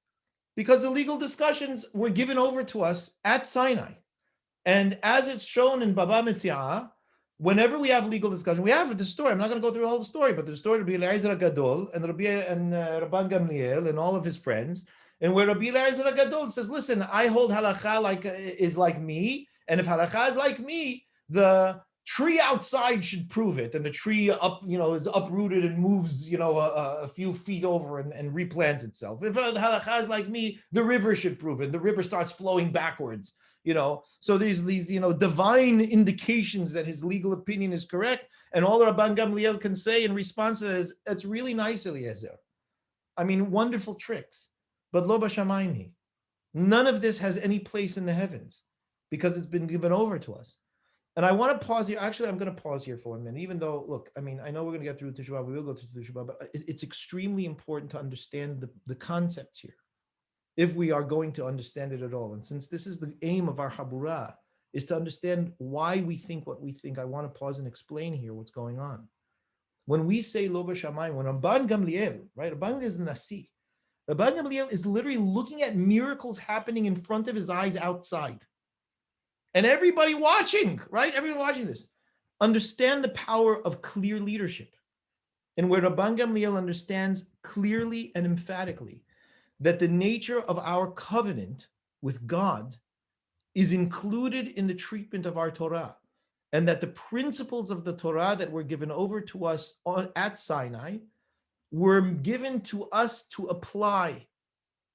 Because the legal discussions were given over to us at Sinai. And as it's shown in Baba Metziah, whenever we have legal discussion, we have the story. I'm not going to go through the whole story, but the story of Rabbi Eliezer Gadol and Rabban Gamliel and all of his friends, and where Rabbi Eliezer Gadol says, listen, I hold halakha is like me, and if halakha is like me, the tree outside should prove it, and the tree is uprooted and moves a few feet over and replants itself. If halakha is like me, the river should prove it. The river starts flowing backwards. So there's these divine indications that his legal opinion is correct, and all Rabban Gamliel can say in response to that is, "It's really nice, Eliezer. I mean, wonderful tricks, but lo b'shamayim hi. None of this has any place in the heavens because it's been given over to us." And I want to pause here. Actually, I'm going to pause here for 1 minute, even though, look, I mean, I know we're going to get through Teshubot. We will go through Teshubot, but it's extremely important to understand the concepts here, if we are going to understand it at all. And since this is the aim of our Habura, is to understand why we think what we think, I want to pause and explain here what's going on. When we say Lo b'shamayim, when Rabban Gamliel, right, Rabban Gamliel is Nasi. Rabban Gamliel is literally looking at miracles happening in front of his eyes outside. and everybody watching, right? Everyone watching this, understand the power of clear leadership. And where Rabban Gamliel understands clearly and emphatically that the nature of our covenant with God is included in the treatment of our Torah, and that the principles of the Torah that were given over to us at Sinai were given to us to apply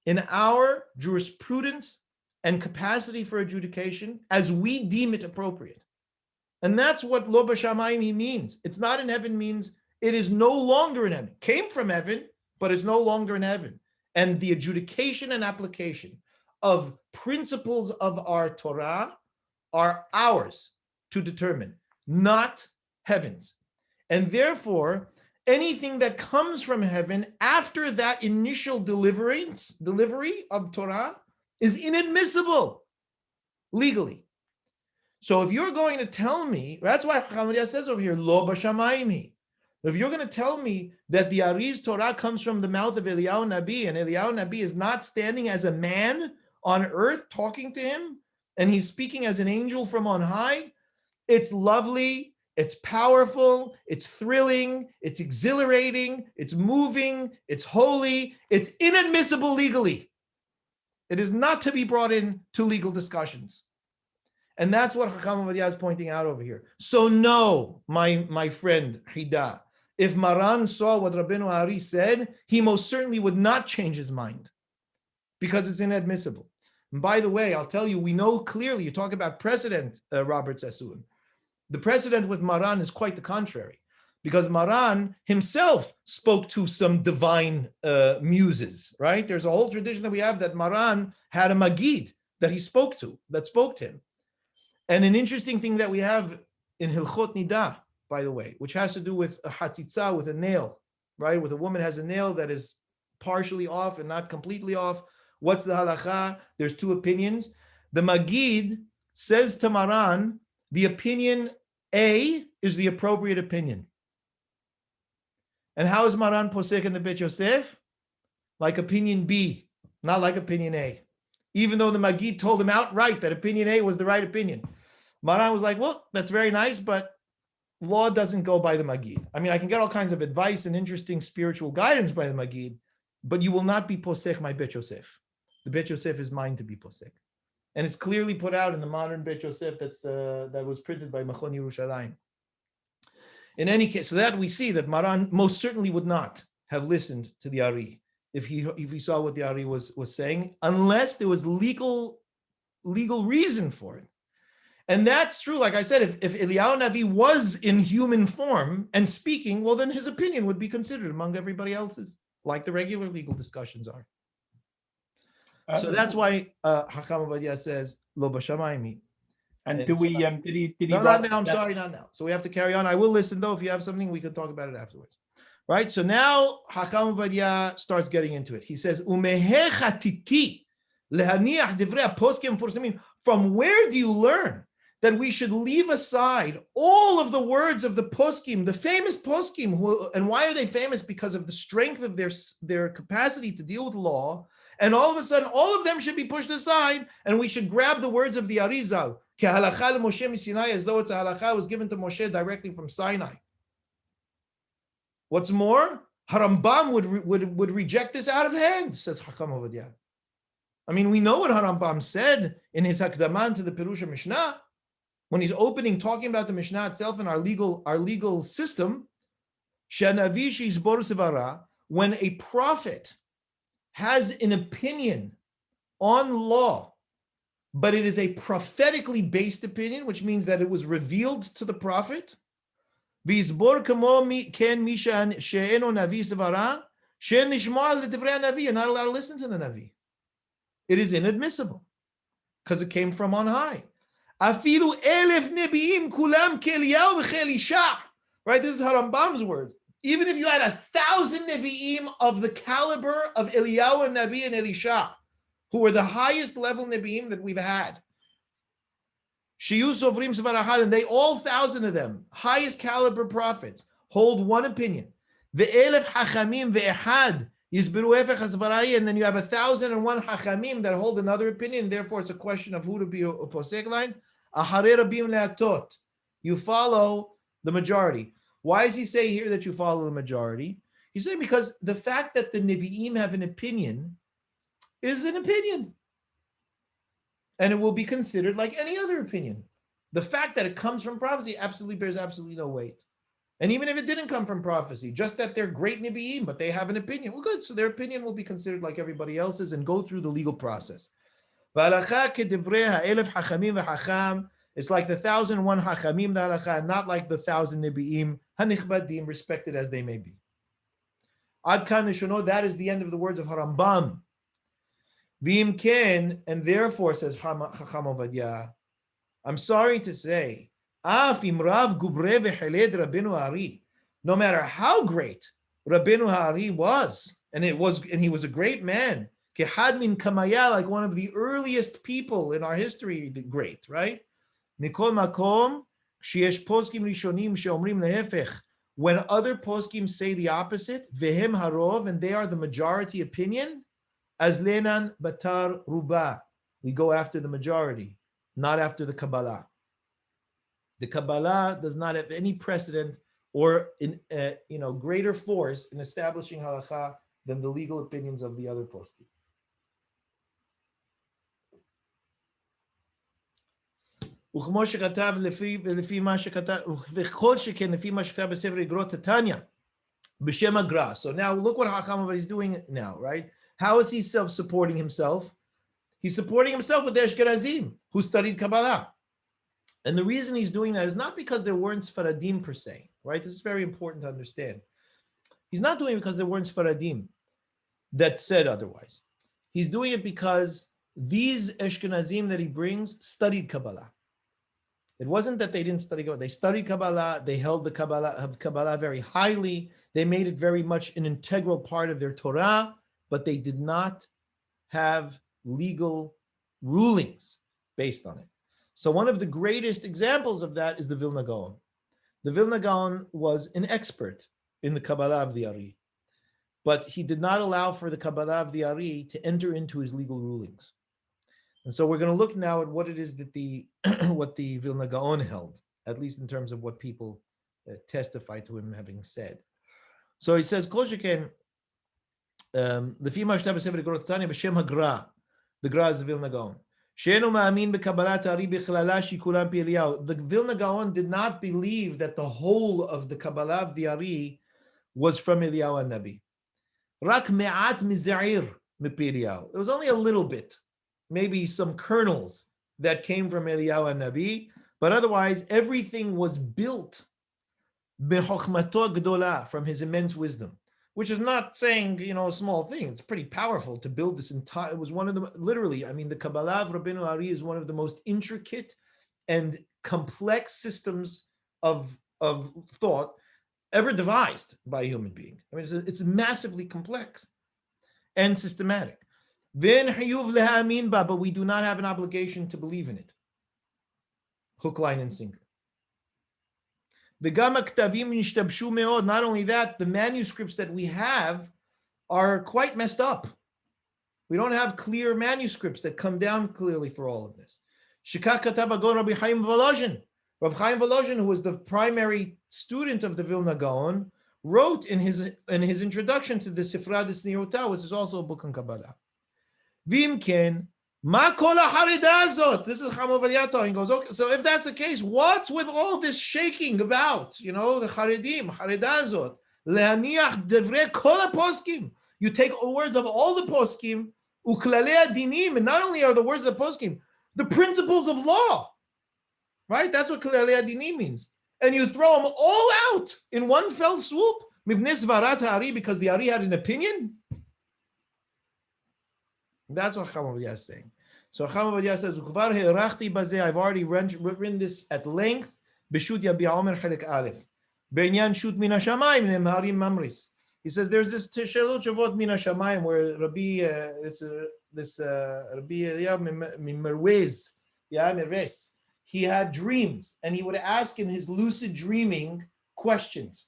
in our jurisprudence and capacity for adjudication as we deem it appropriate. And that's what lo b'shamayim means. It's not in heaven means it is no longer in heaven. Came from heaven, but is no longer in heaven. And the adjudication and application of principles of our Torah are ours to determine, not heaven's. And therefore, anything that comes from heaven after that initial delivery of Torah is inadmissible legally. So if you're going to tell me, that's why Obadia says over here, lo b'shamayim. If you're going to tell me that the Ari's Torah comes from the mouth of Eliyahu Nabi, and Eliyahu Nabi is not standing as a man on earth talking to him, and he's speaking as an angel from on high, it's lovely, it's powerful, it's thrilling, it's exhilarating, it's moving, it's holy, it's inadmissible legally. It is not to be brought in to legal discussions. And that's what Chacham Obadia is pointing out over here. So no, my friend Hida, if Maran saw what Rabbeinu Ari said, he most certainly would not change his mind because it's inadmissible. And by the way, I'll tell you, we know clearly, you talk about precedent, Robert Sassoon. The precedent with Maran is quite the contrary, because Maran himself spoke to some divine muses, right? There's a whole tradition that we have that Maran had a Magid that he spoke to, that spoke to him. And an interesting thing that we have in Hilchot Nidah, by the way, which has to do with a hatzitza, with a nail, right? With a woman has a nail that is partially off and not completely off. What's the halakha? There's two opinions. The Magid says to Maran, the opinion A is the appropriate opinion. And how is Maran posek in the Bet Yosef? Like opinion B, not like opinion A. Even though the Magid told him outright that opinion A was the right opinion. Maran was like, well, that's very nice, but law doesn't go by the Magid. I mean, I can get all kinds of advice and interesting spiritual guidance by the Magid, but you will not be posek my Bet Yosef. The Bet Yosef is mine to be posek. And it's clearly put out in the modern Bet Yosef that was printed by Machon Yerushalayim. In any case, so that we see that Maran most certainly would not have listened to the Ari if he saw what the Ari was saying, unless there was legal reason for it. And that's true. Like I said, if Eliyahu Navi was in human form and speaking, well, then his opinion would be considered among everybody else's, like the regular legal discussions are. So that's why Chacham Obadia says lo b'shamayim. And did he No, not now. I'm sorry, not now. So we have to carry on. I will listen though. If you have something, we can talk about it afterwards. Right. So now Chacham Obadia starts getting into it. He says, from where do you learn that we should leave aside all of the words of the poskim, the famous poskim, and why are they famous? Because of the strength of their capacity to deal with law. And all of a sudden, all of them should be pushed aside, and we should grab the words of the Arizal, as though it's a halakha was given to Moshe directly from Sinai. What's more, Harambam would reject this out of hand, says Chacham Obadia. I mean, we know what Harambam said in his Hakdaman to the Perusha Mishnah, when he's opening, talking about the Mishnah itself and our legal system. When a prophet has an opinion on law, but it is a prophetically based opinion, which means that it was revealed to the prophet. You're not allowed to listen to the Navi. It is inadmissible because it came from on high. Right? This is Harambam's word. Even if you had 1,000 Nevi'im of the caliber of Eliyahu and Nabi and Elisha, who were the highest level Nevi'im that we've had, and they all 1,000 of them, highest caliber prophets, hold one opinion. And then you have 1,001 Hachamim that hold another opinion, and therefore it's a question of who to be a posek line. Ahare rabim le'atot. You follow the majority. Why does he say here that you follow the majority? He's saying because the fact that the Nevi'im have an opinion is an opinion. And it will be considered like any other opinion. The fact that it comes from prophecy absolutely bears absolutely no weight. And even if it didn't come from prophecy, just that they're great Nevi'im, but they have an opinion, well, good. So their opinion will be considered like everybody else's and go through the legal process. It's like the 1,001 Hachamim, the Halakha, not like the 1,000 Nebi'im, Hanichbadim, respected as they may be. Ad kan nishono, that is the end of the words of Harambam. V'im ken, and therefore, says Chacham Obadia, I'm sorry to say, Af im Rav Gubre v'Heled Rabbeinu Ari, no matter how great Rabbeinu Ari was, and he was a great man, Kehad min Kamaya, like one of the earliest people in our history, great, right? Mikol makom, sheyesh poskim rishonim sheomrim lehefech. When other poskim say the opposite, vehem harov, and they are the majority opinion, as lenan batar ruba. We go after the majority, not after the Kabbalah. The Kabbalah does not have any precedent or greater force in establishing halakha than the legal opinions of the other poskim. וכמו שכתב לפי מה שכתב, וכל שכן לפי מה שכתב בספר אגרות התניא, בשם הגר"א. So now look what Hakam is doing now, right? How is he self-supporting himself? He's supporting himself with the Ashkenazim, who studied Kabbalah. And the reason he's doing that is not because there weren't Sephardim per se, right? This is very important to understand. He's not doing it because there weren't Sephardim that said otherwise. He's doing it because these Ashkenazim that he brings studied Kabbalah. It wasn't that they didn't study Kabbalah. They studied Kabbalah. They held the Kabbalah very highly. They made it very much an integral part of their Torah, but they did not have legal rulings based on it. So one of the greatest examples of that is the Vilna Gaon. The Vilna Gaon was an expert in the Kabbalah of the Ari, but he did not allow for the Kabbalah of the Ari to enter into his legal rulings. And so we're going to look now at what it is that what the Vilna Gaon held, at least in terms of what people testify to him having said. So he says, Kol sheken, lefi ma shta b'sefer Igrot Tanya b'shem haGra, the Gra is the Vilna Gaon. She'enu ma'amin b'kabbalat Ari b'chlala shikulam pi Eliyahu. The Vilna Gaon did not believe that the whole of the Kabbalah of the Ari was from Eliyahu Nabi. Rak me'at miz'ir mipi Eliyahu. There was only a little bit, maybe some kernels that came from Eliyahu Nabi, but otherwise everything was built bechokhmato gdola, from his immense wisdom, which is not saying, a small thing. It's pretty powerful to build this entire, it was one of the, literally, the Kabbalah of Rabbeinu Ari is one of the most intricate and complex systems of thought ever devised by a human being. It's massively complex and systematic. But we do not have an obligation to believe in it. Hook, line, and sinker. Not only that, the manuscripts that we have are quite messed up. We don't have clear manuscripts that come down clearly for all of this. Rabbi Chaim Volozhin, who was the primary student of the Vilna Gaon, wrote in his introduction to the Sifra Desnirota, which is also a book on Kabbalah. Vimken, ma kol harida azot. This is Chacham Obadia talking. He goes, okay, so if that's the case, what's with all this shaking about? The Haredim, harida azot. Leaniach devrei kol poskim. You take words of all the poskim, uklalei adinim, and not only are the words of the poskim, the principles of law, right? That's what klalei adinim means. And you throw them all out in one fell swoop, mibnei svarat ha'ari, because the Ari had an opinion. That's what Chacham Obadia is saying. So Chacham Obadia says, I've already written this at length. B'shut Yabi Omer Chelek Aleph. B'inyan shut min hashamayim nemharim mamris. He says there's this Teshubot Shavot min hashamayim where Rabbi Merwez, Merwez, he had dreams and he would ask in his lucid dreaming questions.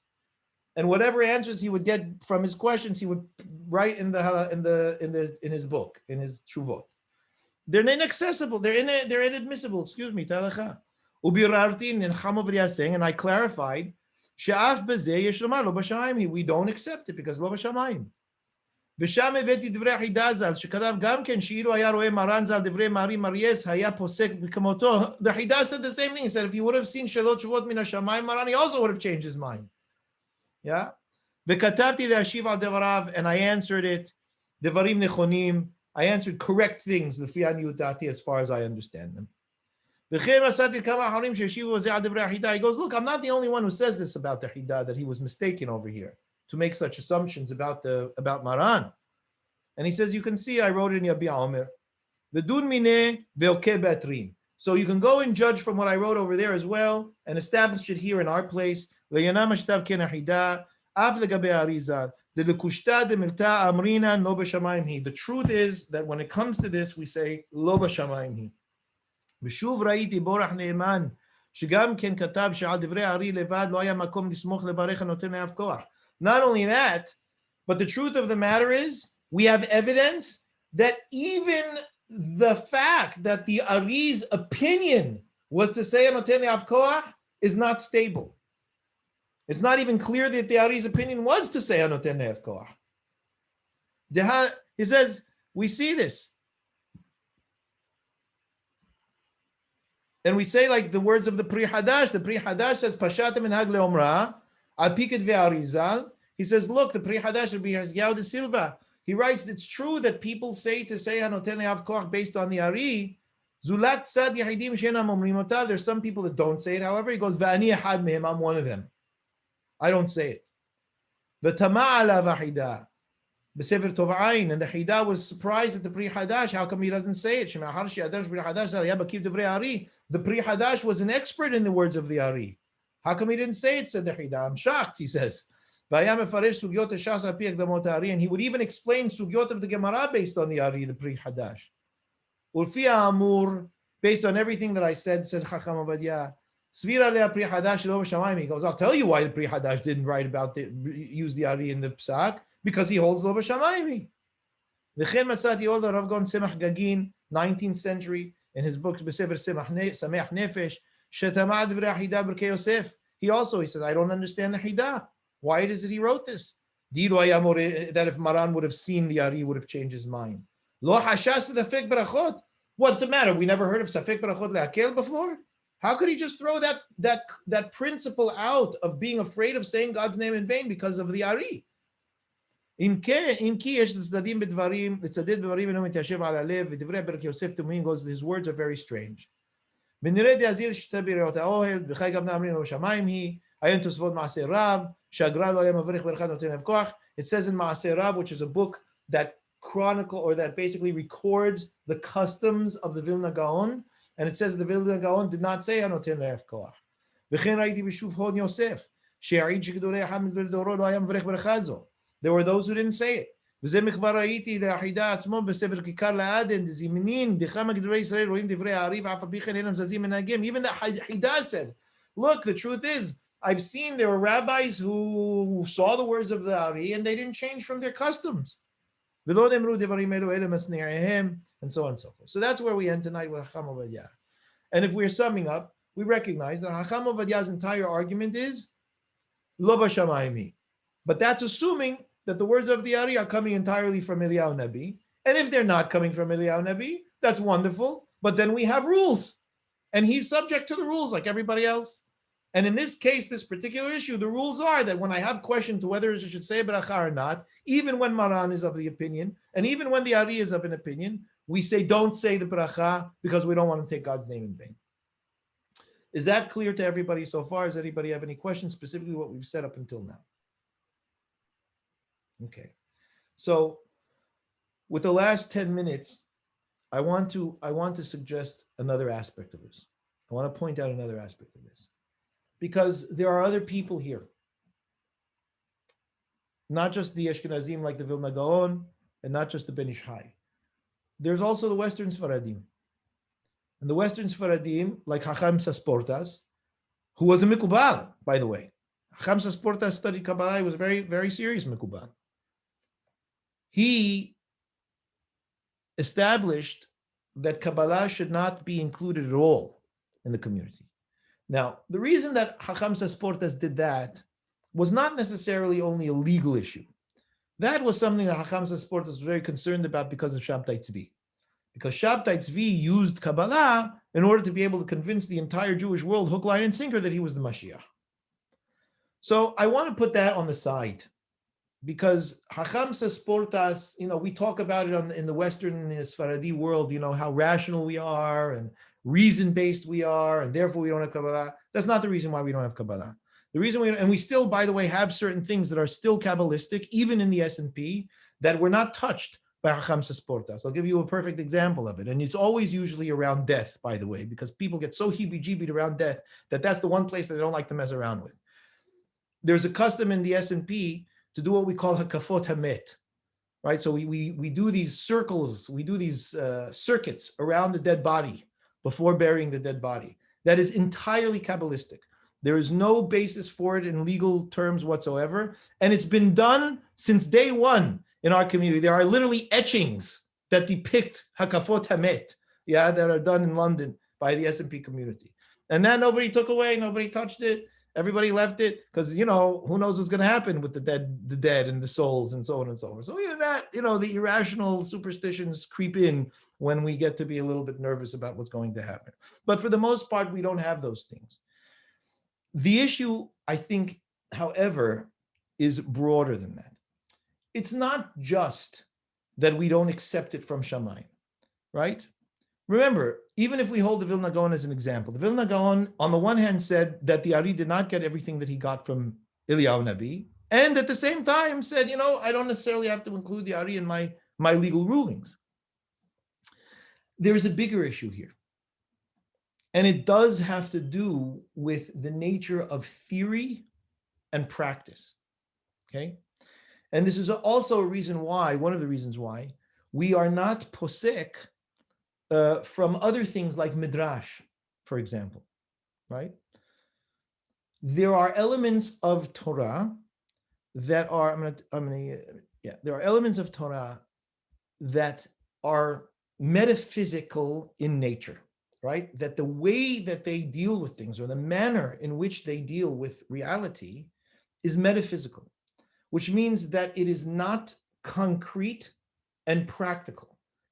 And whatever answers he would get from his questions, he would write in his book, in his Teshuvot. They're inaccessible. They're inadmissible. Excuse me. Halakha. Ubirartin and Chacham Obadia is saying, and I clarified, she'af bezeh yesh lomar lo b'shamayim. We don't accept it because lo b'shamayim. ושם הבאתי דברי החידה ז"ל, שכתב גם כן שאילו היה רואה מרן ז"ל דברי מרי מריאס, היה פוסק כמותו. The Hida said the same thing. He said if he would have seen שאלות תשובות מן השמיים, Maran, he also would have changed his mind. Yeah? וכתבתי להשיב על דבריו, and I answered it, דברים נכונים, I answered correct things, לפי עניות דעתי, as far as I understand them. וכן מצאתי כמה אחרים שהשיבו זה על דברי החידה. He goes, look, I'm not the only one who says this about the Hida, that he was mistaken over here to make such assumptions about Maran. And he says, you can see, I wrote it in Yabi Omer. V'dun mineh ve'okeh betrin. So you can go and judge from what I wrote over there as well, and establish it here in our place. Le'yana mashtav ken ha'hida, af legabe arizal. The truth is that when it comes to this, we say, lo b'shamayim hi. ושוב ראיתי בורח נאמן, שגם כן כתב שעל דברי הארי לבד לא היה מקום לסמוך לברך הנותן לאב כוח. Not only that, but the truth of the matter is, we have evidence that even the fact that the Ari's opinion was to say anoten le'av koach is not stable. It's not even clear that the Ari's opinion was to say anoten le'av koach. He says, we see this. And we say like the words of the Pri Hadash. The Pri Hadash says, Pashat minhag leomra, al piket ve'arizal. He says, look, the Pri Hadash Rabbi Yezgiyahu de Silva, he writes, it's true that people say Hanoten le'av koach based on the Ari. Zulat tzad yahidim she'enam omrim otav. There's some people that don't say it. However, he goes, V'ani echad mehem, I'm one of them. I don't say it. V'tama alav ha'hida. B'sefer tov ayin. And the Hida was surprised at the Pri Hadash. How come he doesn't say it? Shema'achar she'adash Pri Hadash z'al yabakiv devrei Ari. The Pri Hadash was an expert in the words of the Ari. How come he didn't say it, said the Hida? I'm shocked, he says. And he would even explain sugyot of the Gemara based on the Ari, the Pri Hadash. Ulfiya Amur, based on everything that I said Chacham Obadia. Svira lea Pri Hadash lo b'shamayim. He goes, I'll tell you why the Pri Hadash didn't write about use the Ari in the Psak, because he holds lo b'shamayim. V'chen Masati Olda Rav Gon Semach Gagin, 19th century, in his book B'Sefer Sameach Nefesh, Shetama Dvrei Hida B'Rkei Yosef. He says, I don't understand the Hida. Why is it he wrote this? That if Maran would have seen the Ari, he would have changed his mind. Lo hashas safek berachot. What's the matter? We never heard of safek berachot le'akel before? How could he just throw that principle out of being afraid of saying God's name in vain because of the Ari? Goes, his words are very strange. It says in Maaseh Rav, which is a book that chronicle or that basically records the customs of the Vilna Gaon, and it says the Vilna Gaon did not say Hanoten le'av koach. There were those who didn't say it. Even the Hida said, look, the truth is, I've seen there were rabbis who saw the words of the Ari and they didn't change from their customs. And so on and so forth. So that's where we end tonight with Chacham Obadia. And if we're summing up, we recognize that Chacham Obadia's entire argument is Lo b'shamayim hi. But that's assuming that the words of the Ari are coming entirely from Eliyahu Nabi. And if they're not coming from Eliyahu Nabi, that's wonderful. But then we have rules. And he's subject to the rules like everybody else. And in this case, this particular issue, the rules are that when I have question to whether I should say bracha or not, even when Maran is of the opinion, and even when the Ari is of an opinion, we say don't say the bracha because we don't want to take God's name in vain. Is that clear to everybody so far? Does anybody have any questions, specifically what we've said up until now? Okay. So with the last 10 minutes, I want to suggest another aspect of this. I want to point out another aspect of this. Because there are other people here, not just the Ashkenazim like the Vilna Gaon, and not just the Ben Ish Hai. There's also the Western Sephardim. And the Western Sephardim, like Chacham Sasportas, who was a Mikubal, by the way. Chacham Sasportas studied Kabbalah, he was very, very serious Mikubal. He established that Kabbalah should not be included at all in the community. Now, the reason that Hacham Sasportas did that was not necessarily only a legal issue. That was something that Hacham Sasportas was very concerned about because of Shabtai Tzvi. Because Shabtai Tzvi used Kabbalah in order to be able to convince the entire Jewish world, hook, line, and sinker, that he was the Mashiach. So I want to put that on the side, because Hacham Sasportas, we talk about it in the Western Sephardi world, how rational we are and reason-based we are, and therefore we don't have Kabbalah. That's not the reason why we don't have Kabbalah. The reason we still, by the way, have certain things that are still Kabbalistic, even in the S&P, that were not touched by Hacham Sasportas. I'll give you a perfect example of it. And it's always usually around death, by the way, because people get so heebie-jeebied around death that that's the one place that they don't like to mess around with. There's a custom in the S&P to do what we call hakafot hamet, right? So we do these circles, we do these circuits around the dead body before burying the dead body. That is entirely Kabbalistic. There is no basis for it in legal terms whatsoever. And it's been done since day one in our community. There are literally etchings that depict hakafot hamet, that are done in London by the S&P community. And that nobody took away, nobody touched it. Everybody left it because, who knows what's going to happen with the dead and the souls and so on and so forth. So even that, the irrational superstitions creep in when we get to be a little bit nervous about what's going to happen. But for the most part, we don't have those things. The issue, I think, however, is broader than that. It's not just that we don't accept it from Shamayim, right? Remember, even if we hold the Vilna Gaon as an example, the Vilna Gaon, on the one hand, said that the Ari did not get everything that he got from Eliyahu Nabi, and at the same time said, I don't necessarily have to include the Ari in my legal rulings. There is a bigger issue here. And it does have to do with the nature of theory and practice, okay? And this is also a reason why, one of the reasons why, we are not posek from other things like Midrash, for example, right? There are elements of Torah that are, there are elements of Torah that are metaphysical in nature, right? That the way that they deal with things, or the manner in which they deal with reality, is metaphysical, which means that it is not concrete and practical.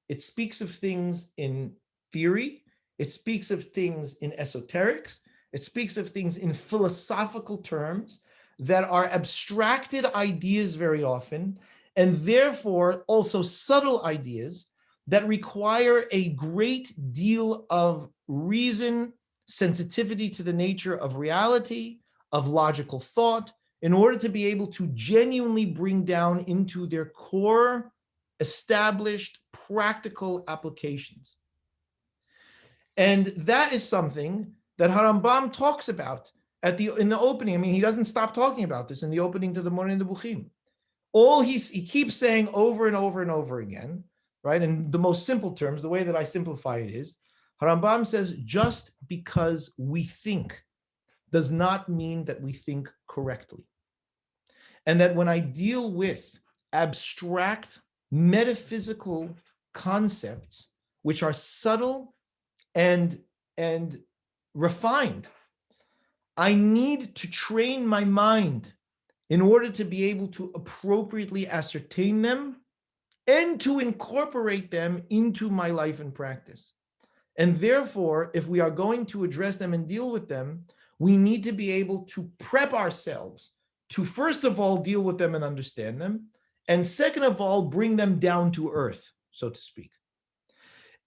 It speaks of things in theory, it speaks of things in esoterics, it speaks of things in philosophical terms that are abstracted ideas very often, and therefore also subtle ideas that require a great deal of reason, sensitivity to the nature of reality, of logical thought, in order to be able to genuinely bring down into their core established practical applications. And that is something that Harambam talks about in the opening. He doesn't stop talking about this in the opening to the Moreh Nebuchim. All he keeps saying over and over and over again, right? In the most simple terms, the way that I simplify it is, Harambam says, just because we think does not mean that we think correctly. And that when I deal with abstract metaphysical concepts, which are subtle and refined, I need to train my mind in order to be able to appropriately ascertain them and to incorporate them into my life and practice. And therefore, if we are going to address them and deal with them, we need to be able to prep ourselves to, first of all, deal with them and understand them, and second of all, bring them down to earth, so to speak.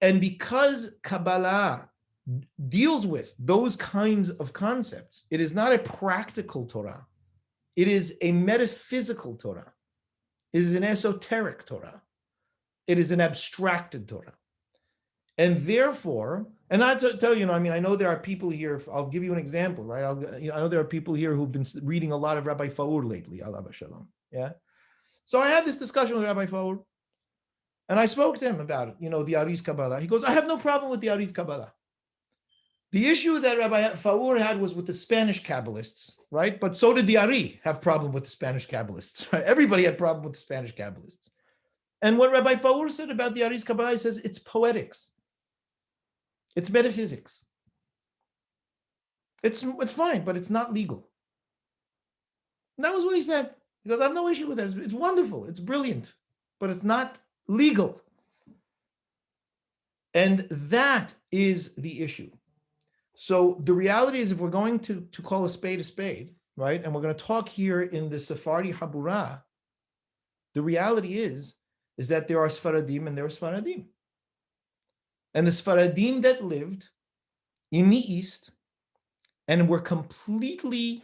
And because Kabbalah deals with those kinds of concepts, it is not a practical Torah. It is a metaphysical Torah. It is an esoteric Torah. It is an abstracted Torah. And therefore, and I tell you, I know there are people here, I'll give you an example, right? I know there are people here who've been reading a lot of Rabbi Faur lately, alav shalom, yeah? So I had this discussion with Rabbi Faur, and I spoke to him about it, the Ari's Kabbalah. He goes, I have no problem with the Ari's Kabbalah. The issue that Rabbi Faur had was with the Spanish Kabbalists, right? But so did the Ari have problem with the Spanish Kabbalists, right? Everybody had problem with the Spanish Kabbalists. And what Rabbi Faur said about the Ari's Kabbalah, he says, it's poetics. It's metaphysics. It's fine, but it's not legal. And that was what he said. He goes, I have no issue with that. It's wonderful. It's brilliant, but it's not legal. And that is the issue. So the reality is, if we're going to call a spade, right, and we're going to talk here in the Sephardi Habura, the reality is that there are Sfaradim and there are Sfaradim. And the Sfaradim that lived in the East and were completely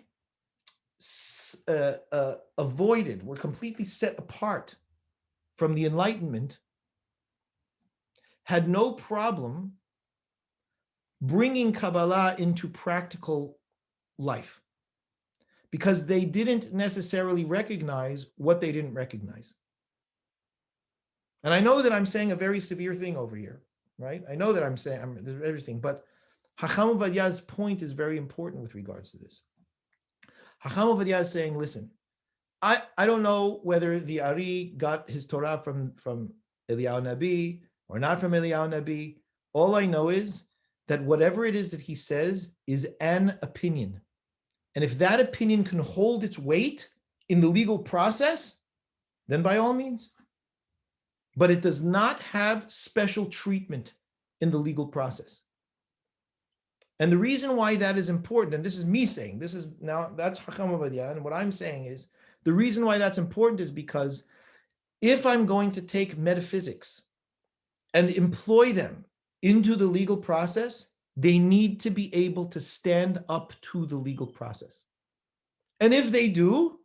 avoided, were completely set apart from the Enlightenment, had no problem bringing Kabbalah into practical life because they didn't necessarily recognize what they didn't recognize. And I know that I'm saying a very severe thing over here, right? I know that I'm saying there's everything, but Hacham Obadiah's point is very important with regards to this. Hacham Obadia is saying, listen, I don't know whether the Ari got his Torah from Eliyahu Nabi or not from Eliyahu Nabi. All I know is that whatever it is that he says is an opinion. And if that opinion can hold its weight in the legal process, then by all means. But it does not have special treatment in the legal process. And the reason why that is important, and this is me saying, that's Hacham Obadia, and what I'm saying is, the reason why that's important is because if I'm going to take metaphysics and employ them into the legal process, they need to be able to stand up to the legal process. And if they do,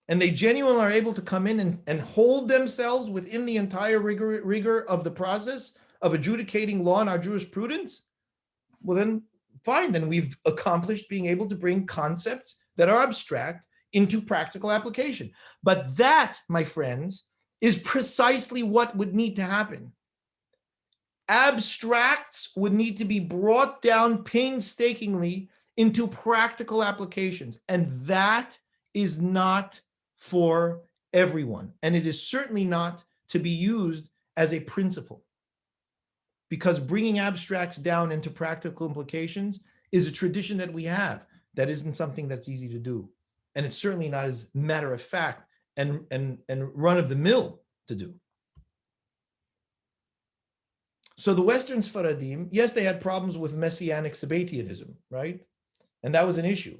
and they genuinely are able to come in and hold themselves within the entire rigor of the process of adjudicating law in our jurisprudence, well then, fine, then we've accomplished being able to bring concepts that are abstract into practical application. But that, my friends, is precisely what would need to happen. Abstracts would need to be brought down painstakingly into practical applications. And that is not for everyone. And it is certainly not to be used as a principle. Because bringing abstracts down into practical implications is a tradition that we have that isn't something that's easy to do. And it's certainly not as matter of fact and run of the mill to do. So the Western Sfaradim, yes, they had problems with Messianic Sabbatianism, right? And that was an issue.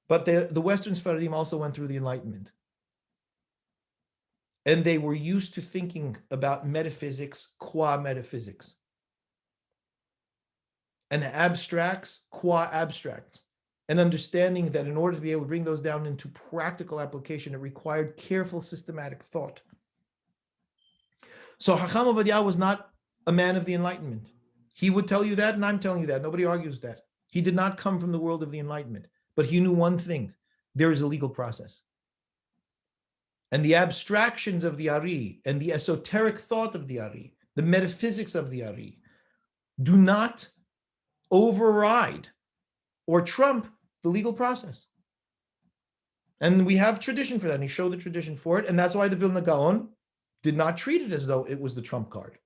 But the Western Sfaradim also went through the Enlightenment. And they were used to thinking about metaphysics qua metaphysics. And abstracts qua abstracts. And understanding that in order to be able to bring those down into practical application, it required careful systematic thought. So Hacham Obadia was not a man of the Enlightenment. He would tell you that, and I'm telling you that. Nobody argues that. He did not come from the world of the Enlightenment. But he knew one thing. There is a legal process. And the abstractions of the Ari and the esoteric thought of the Ari, the metaphysics of the Ari, do not override or trump the legal process. And we have tradition for that, and he showed the tradition for it, and that's why the Vilna Gaon did not treat it as though it was the trump card.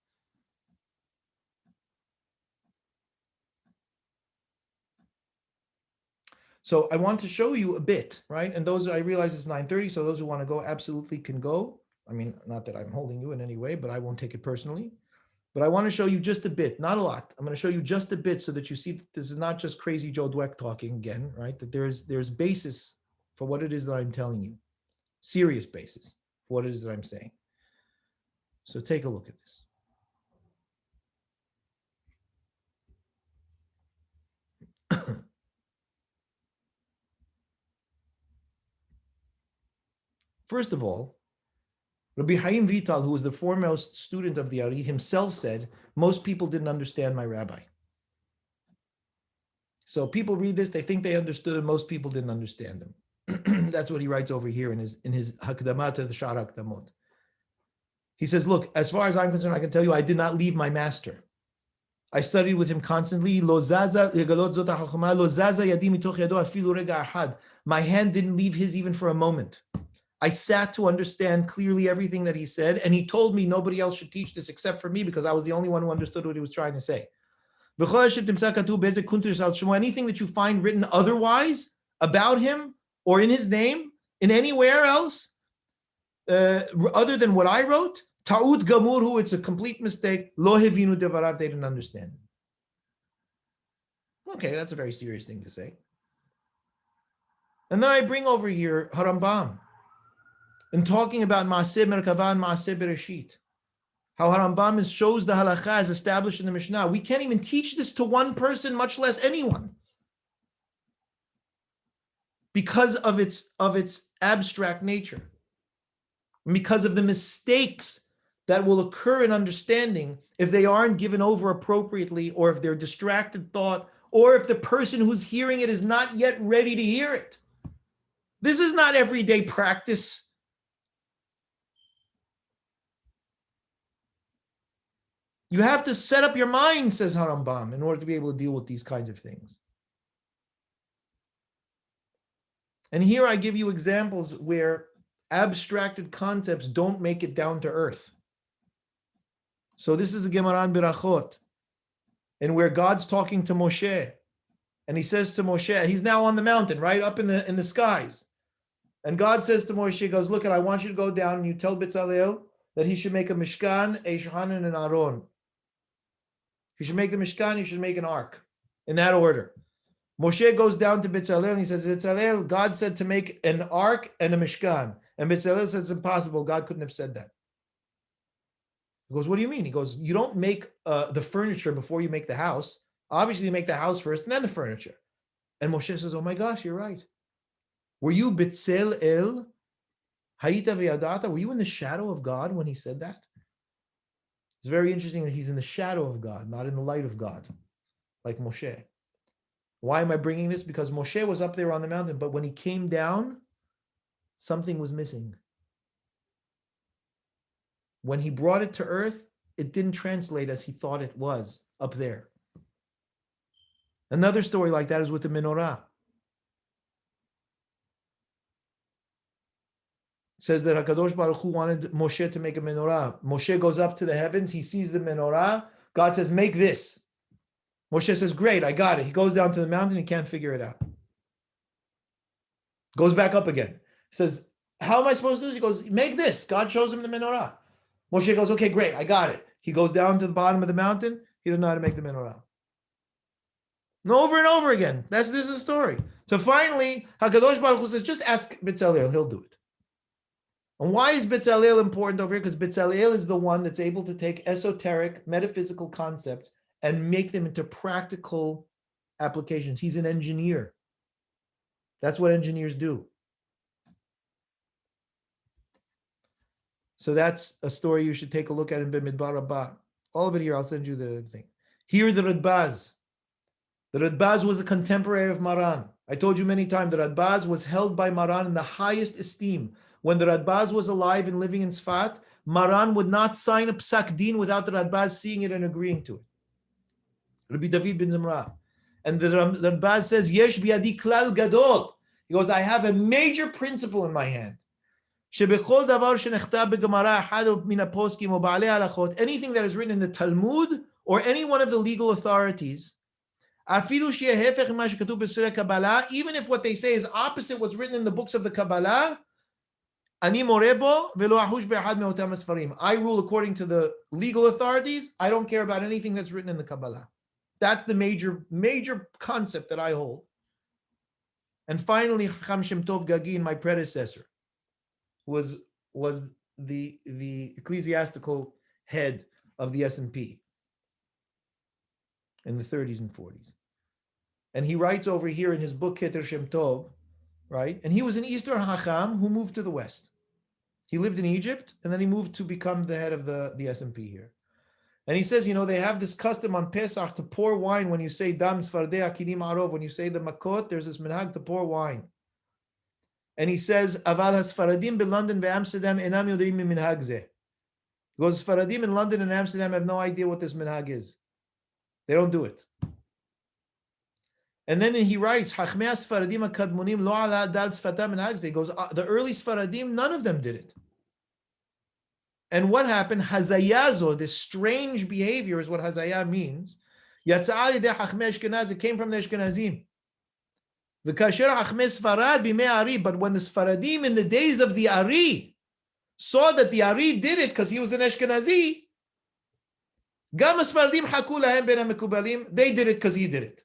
So I want to show you a bit, right? And those, I realize it's 9:30, so those who want to go absolutely can go. I mean, not that I'm holding you in any way, but I won't take it personally. But I want to show you just a bit, not a lot. I'm going to show you just a bit so that you see that this is not just crazy Joe Dweck talking again, right? That there's basis for what it is that I'm telling you. Serious basis for what it is that I'm saying. So take a look at this. First of all, Rabbi Chaim Vital, who was the foremost student of the Ari, himself said, most people didn't understand my rabbi. So people read this, they think they understood it, most people didn't understand them. That's what he writes over here in his Hakdamah to the Shar Hakdamot. He says, look, as far as I'm concerned, I can tell you, I did not leave my master. I studied with him constantly. My hand didn't leave his even for a moment. I sat to understand clearly everything that he said, and he told me nobody else should teach this except for me because I was the only one who understood what he was trying to say. Anything that you find written otherwise about him or in his name, in anywhere else, other than what I wrote, ta'ut gamurhu, it's a complete mistake. Lo hevinu devarav, they didn't understand. Okay, that's a very serious thing to say. And then I bring over here Harambam, in talking about Maaseh Merkava and Maaseh Bereshit, how Harambam shows the Halakha as established in the Mishnah. We can't even teach this to one person, much less anyone, because of its abstract nature, and because of the mistakes that will occur in understanding if they aren't given over appropriately, or if they're distracted thought, or if the person who's hearing it is not yet ready to hear it. This is not everyday practice. You have to set up your mind, says Harambam, in order to be able to deal with these kinds of things. And here I give you examples where abstracted concepts don't make it down to earth. So this is a Gemara in Berachot, and where God's talking to Moshe, and he says to Moshe, he's now on the mountain, right up in the skies. And God says to Moshe, he goes, look, I want you to go down and you tell Bezalel that he should make a Mishkan, a Shulchan, and an Aron. He should make the Mishkan, he should make an ark, in that order. Moshe goes down to Bezalel and he says, Bezalel, God said to make an ark and a Mishkan. And Bezalel says, it's impossible. God couldn't have said that. He goes, what do you mean? He goes, you don't make the furniture before you make the house. Obviously, you make the house first and then the furniture. And Moshe says, oh my gosh, you're right. Were you B'Tselel Hayita V'Yadata? Were you in the shadow of God when he said that? It's very interesting that he's in the shadow of God, not in the light of God, like Moshe. Why am I bringing this? Because Moshe was up there on the mountain, but when he came down, something was missing. When he brought it to earth, it didn't translate as he thought it was up there. Another story like that is with the menorah. It says that HaKadosh Baruch Hu wanted Moshe to make a menorah. Moshe goes up to the heavens, he sees the menorah. God says, make this. Moshe says, great, I got it. He goes down to the mountain, he can't figure it out. Goes back up again. Says, how am I supposed to do this? He goes, make this. God shows him the menorah. Moshe goes, okay, great, I got it. He goes down to the bottom of the mountain, he doesn't know how to make the menorah. And over again. This is the story. So finally, HaKadosh Baruch Hu says, just ask Bezalel, he'll do it. And why is Bezalel important over here? Because Bezalel is the one that's able to take esoteric, metaphysical concepts and make them into practical applications. He's an engineer. That's what engineers do. So that's a story you should take a look at in B'Midbar Rabbah. All of it here, I'll send you the thing. Here, the Radbaz. The Radbaz was a contemporary of Maran. I told you many times, the Radbaz was held by Maran in the highest esteem. When the Radbaz was alive and living in Sfat, Maran would not sign a psak din without the Radbaz seeing it and agreeing to it. Rabbi David bin Zimra. And the Radbaz says, Yesh biadi klal gadol. He goes, I have a major principle in my hand. Anything that is written in the Talmud or any one of the legal authorities, even if what they say is opposite what's written in the books of the Kabbalah, I rule according to the legal authorities. I don't care about anything that's written in the Kabbalah. That's the major concept that I hold. And finally, Chacham Shem Tov Gagin, my predecessor, was the ecclesiastical head of the S&P in the 30s and 40s. And he writes over here in his book, Keter Shem Tov, right? And he was an Eastern Hacham who moved to the West. He lived in Egypt, and then he moved to become the head of the S&P here. And he says, they have this custom on Pesach to pour wine when you say Dam Sfardei Akidim Arov. When you say the Makot, there's this minhag to pour wine. And he says, Aval HaSfaradim beLondon veAmsterdam enam yodeim minhag zeh. He goes, Sfaradim in London and Amsterdam have no idea what this minhag is. They don't do it. And then he writes, Chachmei Sfaradim HaKadmonim lo ala dal sfatam minhag zeh. He goes, the early Sfaradim, none of them did it. And what happened? Hazayazo, this strange behavior is what Hazaya means. Yatzah al-yedei Chachmei Ashkenaz, it came from the Ashkenazim. V'kasher Chachmei Sfarad b'mei Ari, but when the Sfaradim in the days of the Ari saw that the Ari did it because he was an Ashkenazi, Gam Sfaradim haku lahem ben hamekubalim, they did it because he did it.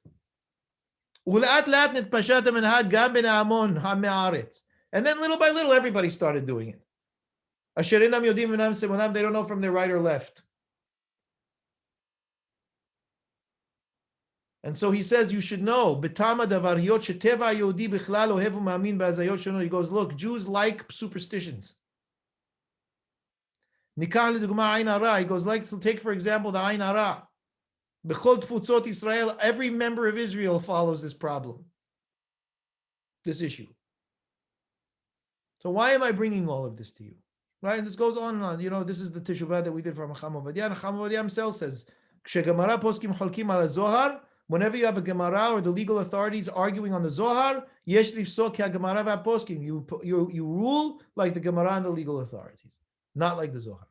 Ula'at la'at nitpashat hamenhag gam ben ha'amon ha'me'aretz. And then little by little, everybody started doing it. Asher enam yodim v'nam semonam, they don't know from their right or left. And so he says, you should know, B'tama davar hiyot sheteva yehudi bichlal ohevu ma'amin ba'azayot shono. He goes, look, Jews like superstitions. Nikah l'dugma ayin hara. He goes, like, to take for example the ayin hara. B'chol tfutzot Israel, every member of Israel follows this problem, this issue. So why am I bringing all of this to you? Right, and this goes on and on. You know, this is the Teshubot that we did from Chacham Obadia. And Chacham Obadia himself says, "Gemara poskim cholkim al Zohar." Whenever you have a Gemara or the legal authorities arguing on the Zohar, yesh lifsok ha-Gemara va-poskim. You rule like the Gemara and the legal authorities, not like the Zohar.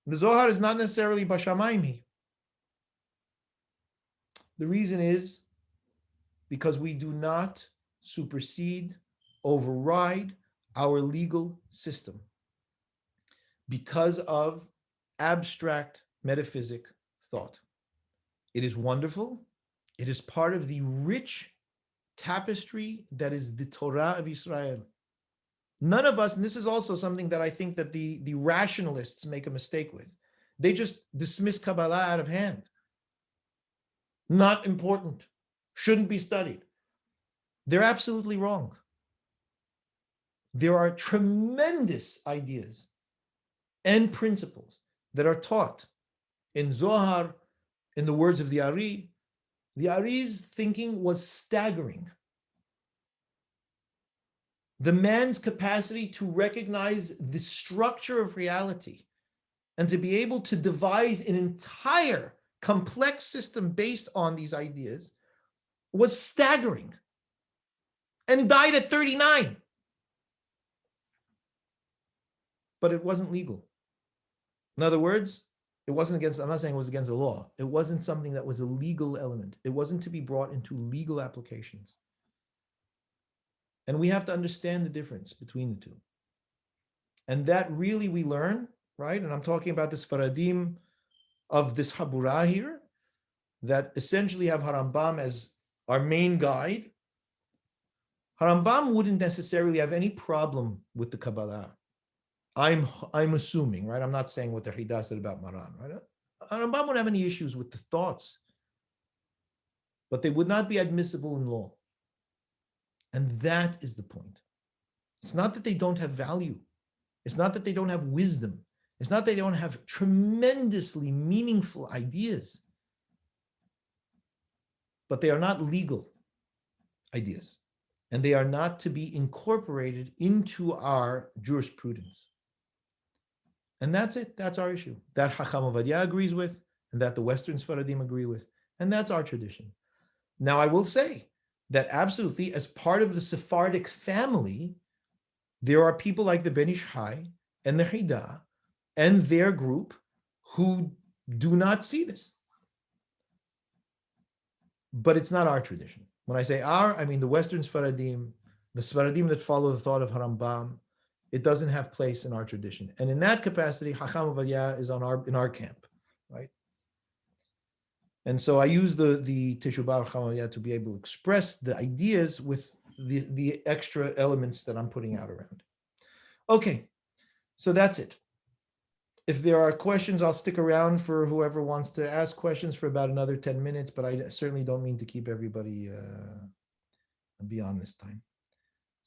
The Zohar is not necessarily bashamayim. The reason is because we do not supersede, override our legal system because of abstract metaphysic thought. It is wonderful. It is part of the rich tapestry that is the Torah of Israel. None of us, and this is also something that I think that the rationalists make a mistake with. They just dismiss Kabbalah out of hand. Not important. Shouldn't be studied. They're absolutely wrong. There are tremendous ideas and principles that are taught in Zohar, in the words of the Ari. The Ari's thinking was staggering. The man's capacity to recognize the structure of reality and to be able to devise an entire complex system based on these ideas was staggering, and died at 39. But it wasn't legal. In other words, it wasn't against, I'm not saying it was against the law. It wasn't something that was a legal element. It wasn't to be brought into legal applications. And we have to understand the difference between the two. And that really we learn, right? And I'm talking about this Faradim of this Habura here, that essentially have Harambam as our main guide. Harambam wouldn't necessarily have any problem with the Kabbalah. I'm assuming, right? I'm not saying what the Hidah said about Maran, right? Harambam wouldn't have any issues with the thoughts, but they would not be admissible in law. And that is the point. It's not that they don't have value. It's not that they don't have wisdom. It's not that they don't have tremendously meaningful ideas, but they are not legal ideas. And they are not to be incorporated into our jurisprudence. And that's it. That's our issue. That Chacham Obadia agrees with, and that the Western Sephardim agree with. And that's our tradition. Now, I will say that absolutely, as part of the Sephardic family, there are people like the Ben Ish Chai and the Hidah and their group who do not see this. But it's not our tradition. When I say our, I mean the Western Sephardim, the Sephardim that follow the thought of Harambam. It doesn't have place in our tradition. And in that capacity, Chacham Obadia is in our camp, right? And so I use the Teshubot of Chacham Obadia to be able to express the ideas with the extra elements that I'm putting out around. Okay, so that's it. If there are questions, I'll stick around for whoever wants to ask questions for about another 10 minutes, but I certainly don't mean to keep everybody beyond this time.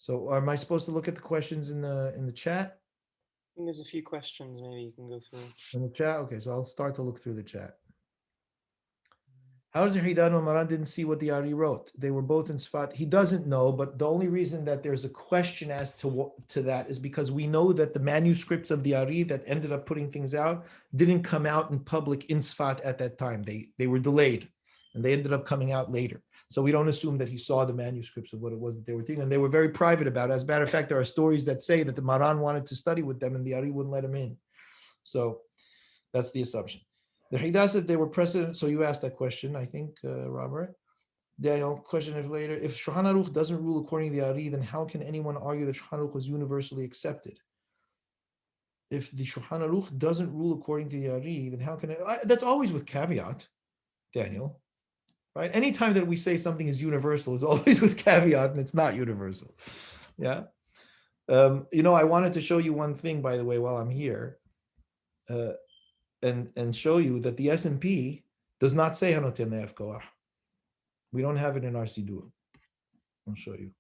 So am I supposed to look at the questions in the chat? I think there's a few questions maybe you can go through. In the chat? Okay, so I'll start to look through the chat. How does the Hidah know Maran didn't see what the Ari wrote? They were both in Sfat. He doesn't know, but the only reason that there's a question as to that is because we know that the manuscripts of the Ari that ended up putting things out didn't come out in public in Sfat at that time. They were delayed, and they ended up coming out later. So we don't assume that he saw the manuscripts of what it was that they were doing, and they were very private about it. As a matter of fact, there are stories that say that the Maran wanted to study with them, and the Ari wouldn't let him in. So that's the assumption. The Hida said they were precedent. So you asked that question, I think, Robert. Daniel, question if later. If Shulchan Aruch doesn't rule according to the Ari, then how can anyone argue that Shulchan Aruch was universally accepted? If the Shulchan Aruch doesn't rule according to the Ari, then how can that's always with caveat, Daniel, right? Anytime that we say something is universal, is always with caveat, and it's not universal. Yeah. I wanted to show you one thing, by the way, while I'm here, and show you that the S&P does not say Hanoten Le'ef Koach. We don't have it in our Sidur. I'll show you.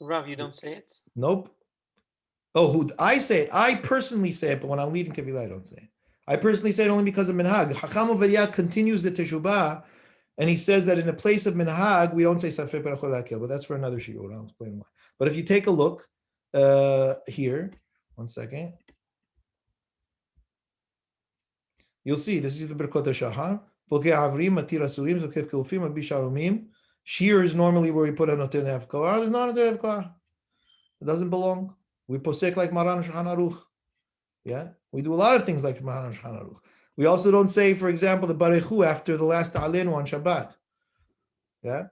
Rav, you don't say it? Nope. Oh, who I say it. I personally say it, but when I'm leading Tevilah, I don't say it. I personally say it only because of Minhag. Chacham Obadia continues the Teshubot, and he says that in the place of Minhag, we don't say Safek Berachot Lakil, but that's for another shiur. I'll explain why. But if you take a look here, one second, you'll see this is the Berkot HaShahar. Shear is normally where we put a Noten Le'ef Koach. There's not a Noten Le'ef Koach. It doesn't belong. We posek like Maran Shulchan Aruch. Yeah, we do a lot of things like Maran Shulchan Aruch. We also don't say, for example, the Barechu after the last Ta'alenu on Shabbat. Yeah,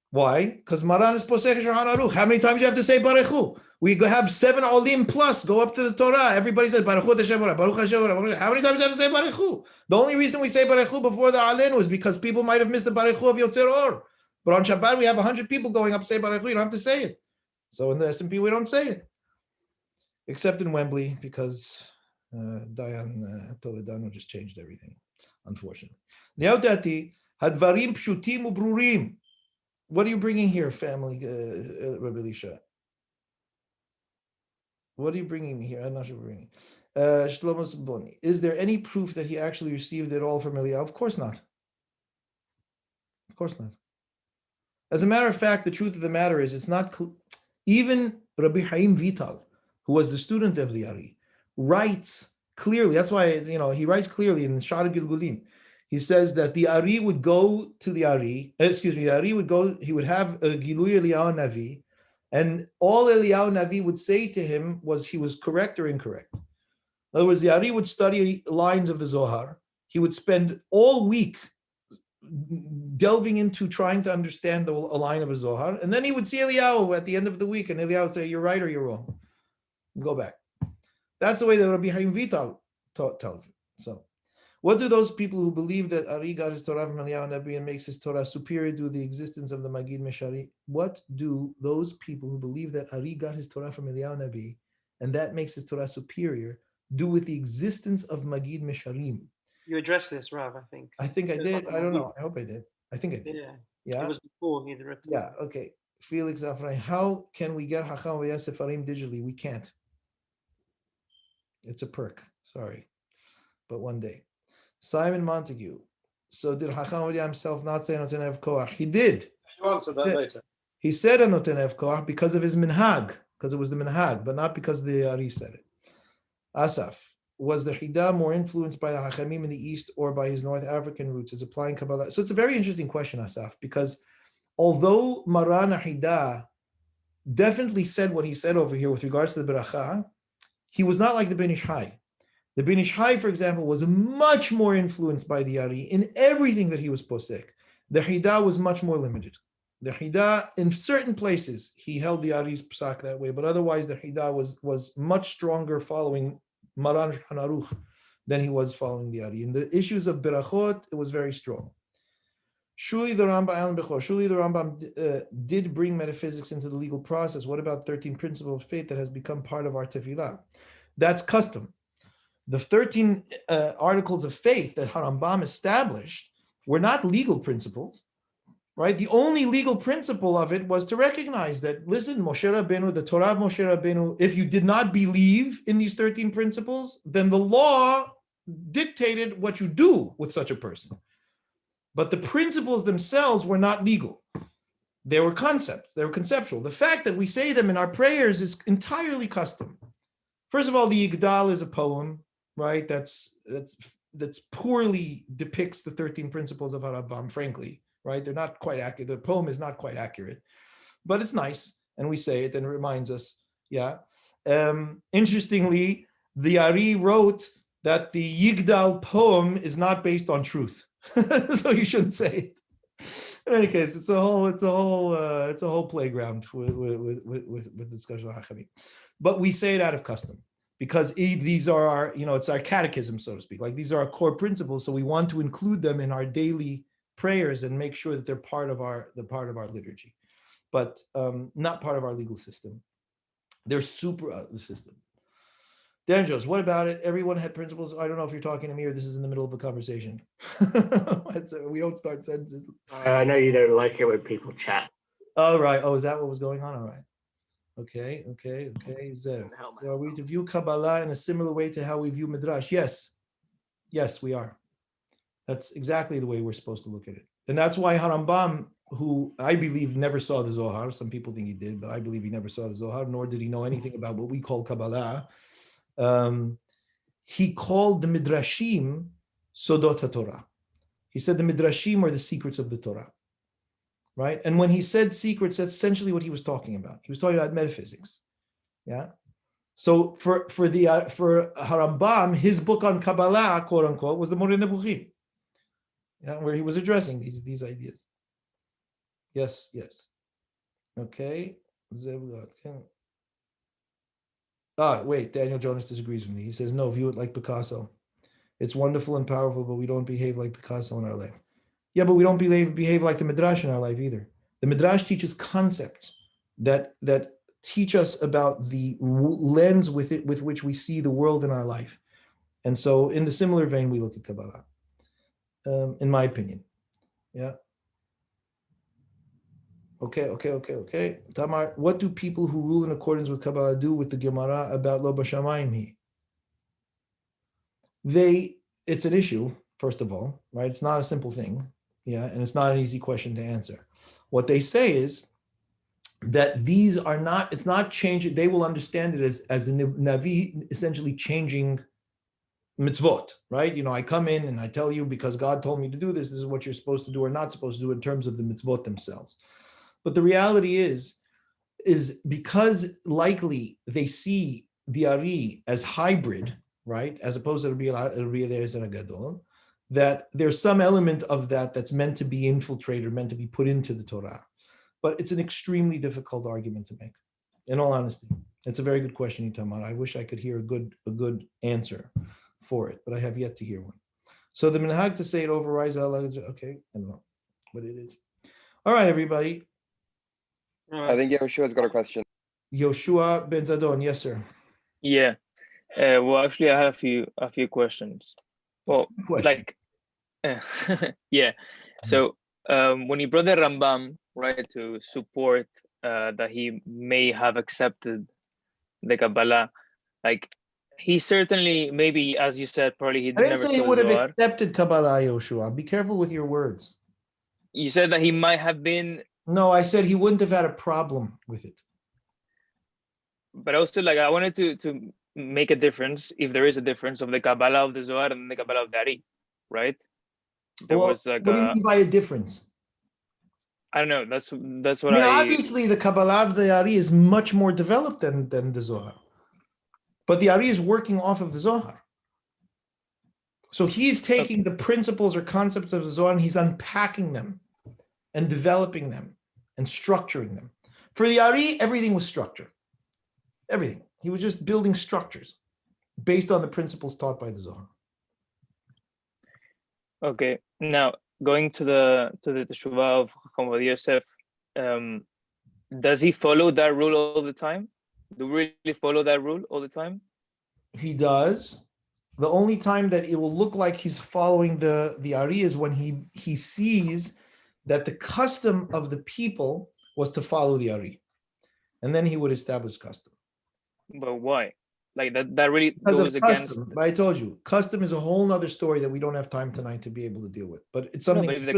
why? Because Maran is posek Shulchan Aruch. How many times you have to say Barechu? We have 7 Olim plus go up to the Torah. Everybody says Baruch Hashem, Baruch Hashem. How many times do you have to say Barechu? The only reason we say Barechu before the Alenu is because people might have missed the Barechu of Yotzer Or. But on Shabbat we have 100 people going up to say Barechu. You don't have to say it. So in the S&P we don't say it, except in Wembley because Dayan Toledano just changed everything, unfortunately. Neodati hadvarim pshutim ubrurim. What are you bringing here, family, Rabbi Elisha? What are you bringing me here? I'm not sure what you're bringing. Shlomo Saboni. Is there any proof that he actually received it all from Eliyahu? Of course not. Of course not. As a matter of fact, the truth of the matter is it's not even Rabbi Haim Vital, who was the student of the Ari, writes clearly. That's why he writes clearly in Shar Gilgulim. He says that the Ari would go to the Ari. The Ari would go. He would have a Gilui Eliyahu Navi, and all Eliyahu Navi would say to him was he was correct or incorrect. In other words, the Ari would study lines of the Zohar. He would spend all week delving into trying to understand a line of a Zohar, and then he would see Eliyahu at the end of the week, and Eliyahu would say, "You're right or you're wrong. Go back." That's the way that Rabbi Haim Vital tells it. So, what do those people who believe that Ari got his Torah from Eliyahu Nabi and makes his Torah superior to the existence of the Magid Meshari? What do those people who believe that Ari got his Torah from Eliyahu Nabi and that makes his Torah superior do with the existence of Magid Mesharim? You addressed this, Rav, I think. I think I did. I don't know. I hope I did. I think I did. Yeah. It was before he wrote. Yeah. Okay. Felix Afrain. How can we get Hacham v'Yas Sefarim digitally? We can't. It's a perk. Sorry, but one day. Simon Montague. So did Hacham Obadia himself not say Noten Le'ef Koach? He did. You answer that later. He said a Noten Le'ef Koach because of his minhag, because it was the minhag, but not because the Ari said it. Asaf. Was the Hida more influenced by the Hachamim in the East or by his North African roots as applying Kabbalah? So it's a very interesting question, Asaf, because although Maran Hida definitely said what he said over here with regards to the Beracha, he was not like the Ben Ish Hai. The Ben Ish Hai, for example, was much more influenced by the Ari in everything that he was posek. The Hida was much more limited. The Hida, in certain places, he held the Ari's psak that way, but otherwise the Hida was much stronger following Maran Shulchan Aruch than he was following the Ari. In the issues of Berachot, it was very strong. Surely the Rambam did bring metaphysics into the legal process. What about 13 principles of faith that has become part of our tefillah? That's custom. The 13 articles of faith that Rambam established were not legal principles, right? The only legal principle of it was to recognize that, listen, Moshe Rabbeinu, the Torah of Moshe Rabbeinu, if you did not believe in these 13 principles, then the law dictated what you do with such a person. But the principles themselves were not legal. They were concepts, they were conceptual. The fact that we say them in our prayers is entirely custom. First of all, the Yigdal is a poem, right? That's poorly depicts the 13 principles of Harabam, frankly. Right? They're not quite accurate. The poem is not quite accurate, but it's nice. And we say it and it reminds us. Yeah. Interestingly, the Ari wrote that the Yigdal poem is not based on truth, so you shouldn't say it. In any case, it's a whole playground with discussion on Hachamim. But we say it out of custom because these are our, it's our catechism, so to speak. Like these are our core principles, so we want to include them in our daily prayers and make sure that they're part of our liturgy, but not part of our legal system. They're super the system. Danjos, what about it? Everyone had principles. I don't know if you're talking to me or this is in the middle of a conversation. We don't start sentences. I know you don't like it when people chat. All right. Oh, is that what was going on? All right. Okay. Zev. So are we to view Kabbalah in a similar way to how we view Midrash? Yes, we are. That's exactly the way we're supposed to look at it. And that's why Harambam, who I believe never saw the Zohar, some people think he did, but I believe he never saw the Zohar, nor did he know anything about what we call Kabbalah. He called the Midrashim Sodot HaTorah. He said the Midrashim are the secrets of the Torah, right? And when he said secrets, that's essentially what he was talking about. He was talking about metaphysics, yeah? So for Harambam, his book on Kabbalah, quote unquote, was the Moreh Nebuchim, yeah, where he was addressing these ideas. Yes. Okay. Wait, Daniel Jonas disagrees with me. He says, no, view it like Picasso. It's wonderful and powerful, but we don't behave like Picasso in our life. Yeah, but we don't behave like the Midrash in our life either. The Midrash teaches concepts that teach us about the lens with which we see the world in our life. And so in the similar vein, we look at Kabbalah, in my opinion. Yeah. Okay. Tamar, what do people who rule in accordance with Kabbalah do with the Gemara about Lo B'Shamayim Hi? It's an issue, first of all, right? It's not a simple thing, yeah, and it's not an easy question to answer. What they say is that these are not, it's not changing, they will understand it as a Navi essentially changing mitzvot, right? I come in and I tell you because God told me to do this, this is what you're supposed to do or not supposed to do in terms of the mitzvot themselves. But the reality is because likely they see the Ari as hybrid, right, as opposed to Rabbi Eliezer and Gadol, that there's some element of that that's meant to be infiltrated, meant to be put into the Torah. But it's an extremely difficult argument to make, in all honesty. It's a very good question, Itamar. I wish I could hear a good answer for it, but I have yet to hear one. So the minhag to say it overrides Halakha, okay, I don't know what it is. All right, everybody. I think Yoshua's got a question. Yoshua Ben Zadon, yes, sir. Yeah. Well, actually, I have a few questions. Well, yeah. So when you brought the Rambam, right, to support that he may have accepted the Kabbalah, like he certainly, maybe as you said, probably he I didn't never say he would have accepted Kabbalah, Yoshua. Be careful with your words. You said that he might have been. No, I said he wouldn't have had a problem with it. But also, like, I wanted to make a difference, if there is a difference, of the Kabbalah of the Zohar and the Kabbalah of the Ari, right? There was like what do you mean by a difference? I don't know. That's what obviously the Kabbalah of the Ari is much more developed than the Zohar. But the Ari is working off of the Zohar. So he's taking the principles or concepts of the Zohar and he's unpacking them and developing them and structuring them. For the Ari, everything was structured. Everything. He was just building structures based on the principles taught by the Zohar. Okay. Now, going to the Teshuvah of Yosef, does he follow that rule all the time? Do we really follow that rule all the time? He does. The only time that it will look like he's following the Ari is when he sees that the custom of the people was to follow the Ari. And then he would establish custom. But why? Like that really because goes against. But I told you, custom is a whole nother story that we don't have time tonight to be able to deal with. But it's something. No, but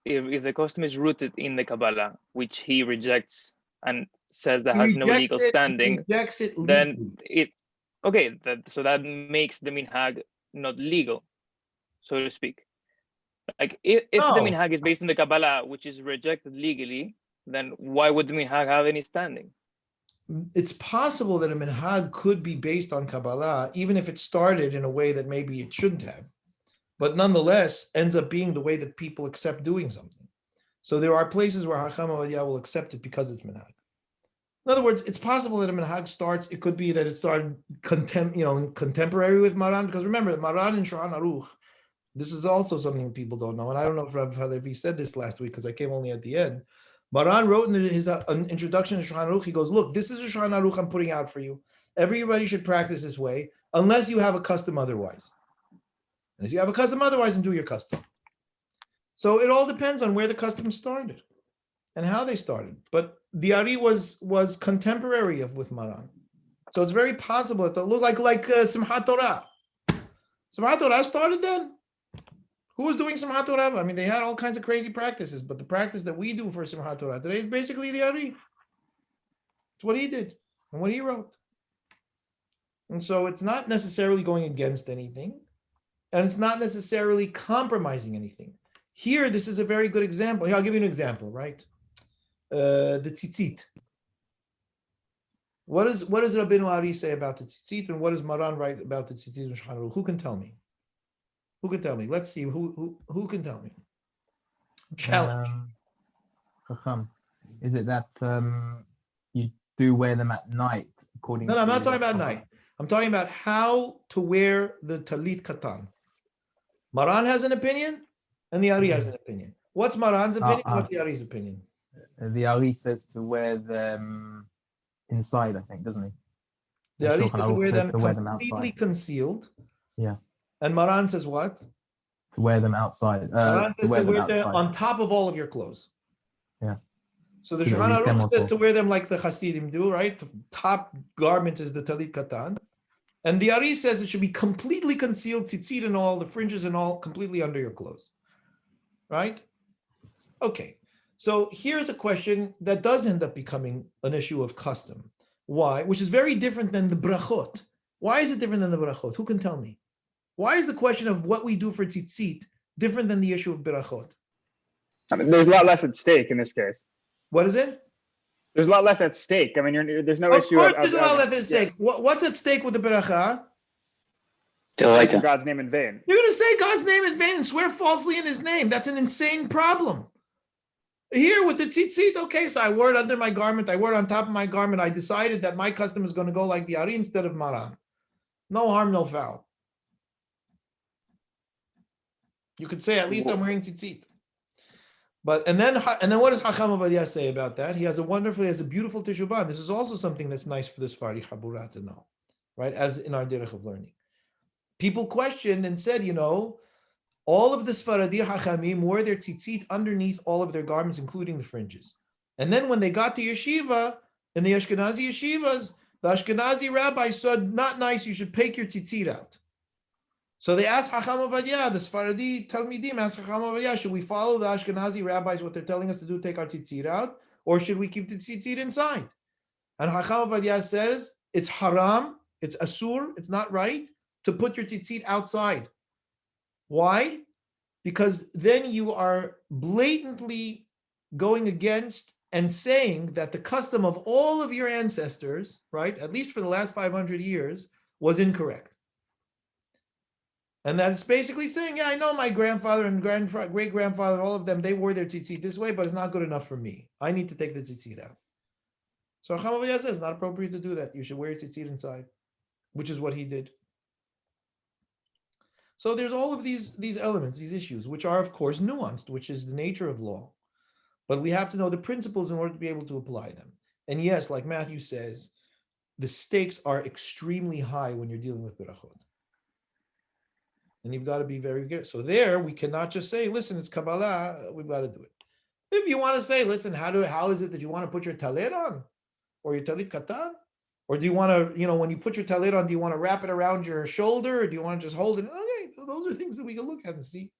if the custom is rooted in the Kabbalah, which he rejects and says that has no legal standing, then so that makes the minhag not legal, so to speak. Like if the minhag is based on the Kabbalah, which is rejected legally, then why would the minhag have any standing? it's possible that a minhag could be based on Kabbalah, even if it started in a way that maybe it shouldn't have, but nonetheless ends up being the way that people accept doing something. So there are places where Hacham Obadia will accept it because it's minhag. In other words, it's possible that a minhag starts, it could be that it started contemporary with Maran, because remember, Maran and Shulchan Aruch, this is also something people don't know, and I don't know if Rabbi Halevi said this last week because I came only at the end. Maran wrote in his introduction to Shulchan Aruch, he goes, look, this is a Shulchan Aruch I'm putting out for you. Everybody should practice this way, unless you have a custom otherwise. Unless you have a custom otherwise, and do your custom. So it all depends on where the custom started and how they started. But the Ari was contemporary with Maran. So it's very possible that they'll look like Simchat Torah. Simchat Torah started then. Who was doing Simchat Torah? I mean, they had all kinds of crazy practices, but the practice that we do for Simchat Torah today is basically the Ari. It's what he did and what he wrote. And so it's not necessarily going against anything, and it's not necessarily compromising anything. Here, this is a very good example. Here, I'll give you an example, right? The tzitzit. What does Rabbeinu Ari say about the tzitzit, and what does Maran write about the tzitzit in Shulchan Aruch? Who can tell me? Who can tell me? Let's see. Who can tell me? Challenge. Is it that you do wear them at night according? No, I'm not talking about night. I'm talking about how to wear the talit katan. Maran has an opinion, and the Ari has an opinion. What's Maran's opinion? What's the Ari's opinion? The Ari says to wear them inside, I think, doesn't he? The Ari says to wear them completely concealed. Yeah. And Maran says what? To wear them outside. Maran says to wear them on top of all of your clothes. Yeah. So the Shulchan Aruch says to wear them like the Hasidim do, right? The top garment is the talit katan. And the Ari says it should be completely concealed, tzitzit and all, the fringes and all, completely under your clothes. Right? Okay. So here's a question that does end up becoming an issue of custom. Why? Which is very different than the brachot. Why is it different than the brachot? Who can tell me? Why is the question of what we do for tzitzit different than the issue of brachot? I mean, there's a lot less at stake in this case. What is it? There's a lot less at stake. I mean, there's no issue. Of course, there's a lot less at stake. What's at stake with the beracha? God's name in vain. You're going to say God's name in vain and swear falsely in His name. That's an insane problem. Here with the tzitzit, okay, so I wore it under my garment. I wore it on top of my garment. I decided that my custom is going to go like the Ari instead of Maran. No harm, no foul. You could say at least I'm wearing tzitzit. But and then what does Hacham Obadia say about that? He has a beautiful Teshubot. This is also something that's nice for the Sephardi Chabura to know, right? As in our derech of learning. People questioned and said, all of the Sephardi Hachamim wore their tzitzit underneath all of their garments, including the fringes. And then when they got to yeshiva, in the Ashkenazi yeshivas, the Ashkenazi rabbi said, not nice, you should take your tzitzit out. So they asked Hacham Obadia, the Sephardi Talmidim asked Hacham Obadia, should we follow the Ashkenazi rabbis, what they're telling us to do, take our tzitzit out, or should we keep the tzitzit inside? And Hacham Obadia says, it's haram, it's asur, it's not right to put your tzitzit outside. Why? Because then you are blatantly going against and saying that the custom of all of your ancestors, right, at least for the last 500 years, was incorrect. And that's basically saying, yeah, I know my grandfather and great-grandfather, all of them, they wore their tzitzit this way, but it's not good enough for me. I need to take the tzitzit out. So Hacham Obadia says it's not appropriate to do that. You should wear your tzitzit inside, which is what he did. So there's all of these elements, these issues, which are, of course, nuanced, which is the nature of law. But we have to know the principles in order to be able to apply them. And yes, like Matthew says, the stakes are extremely high when you're dealing with berachot. And you've got to be very good. So there, we cannot just say, listen, it's Kabbalah, we've got to do it. If you want to say, listen, how is it that you want to put your talit on? Or your talit katan? Or do you want to, when you put your talit on, do you want to wrap it around your shoulder? Or do you want to just hold it? Okay, so those are things that we can look at and see.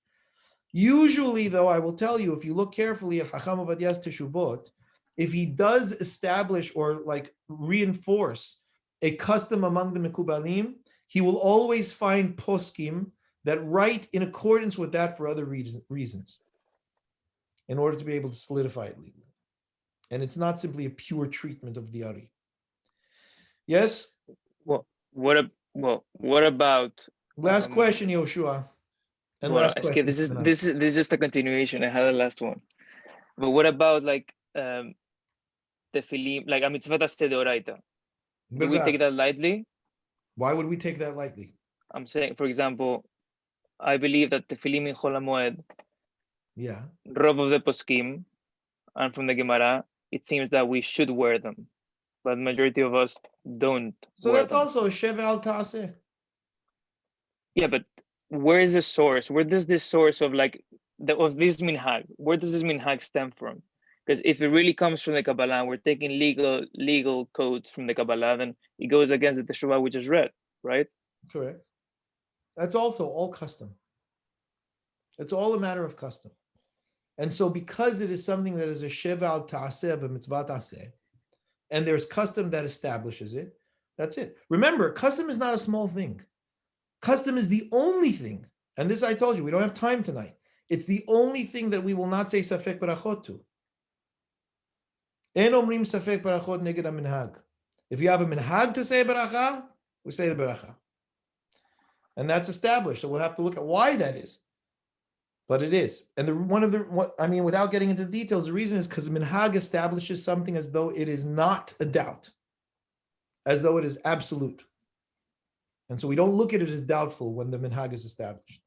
Usually, though, I will tell you, if you look carefully at Hacham Obadiah's Teshubot, if he does establish or reinforce a custom among the Mekubalim, he will always find poskim that write in accordance with that for other reasons, in order to be able to solidify it legally. And it's not simply a pure treatment of the Ari. Yes? What about Last question, Yoshua. And well, last question. this is just a continuation. I had the last one. But what about like tefillin, like a mitzvah deoraita? Do we take that lightly? Why would we take that lightly? I'm saying, for example, I believe that tefillin in Chol HaMoed, yeah, Rov of the Poskim, and from the Gemara, it seems that we should wear them, but majority of us don't. So that's also Sheva al Ta'aseh. Yeah, but where is the source? Where does this source of like of this minhag? Where does this minhag stem from? Because if it really comes from the Kabbalah, we're taking legal codes from the Kabbalah, then it goes against the Teshubot we just read, right? Correct. That's also all custom. It's all a matter of custom. And so because it is something that is a Sheva al Ta'aseh of a mitzvah ta'aseh, and there's custom that establishes it, that's it. Remember, custom is not a small thing. Custom is the only thing, and this I told you, we don't have time tonight. It's the only thing that we will not say safek barachot to. En omrim safek barachot neged minhag. If you have a minhag to say baracha, we say the baracha. And that's established, so we'll have to look at why that is. But it is. And without getting into details, the reason is because minhag establishes something as though it is not a doubt, as though it is absolute. And so we don't look at it as doubtful when the minhag is established.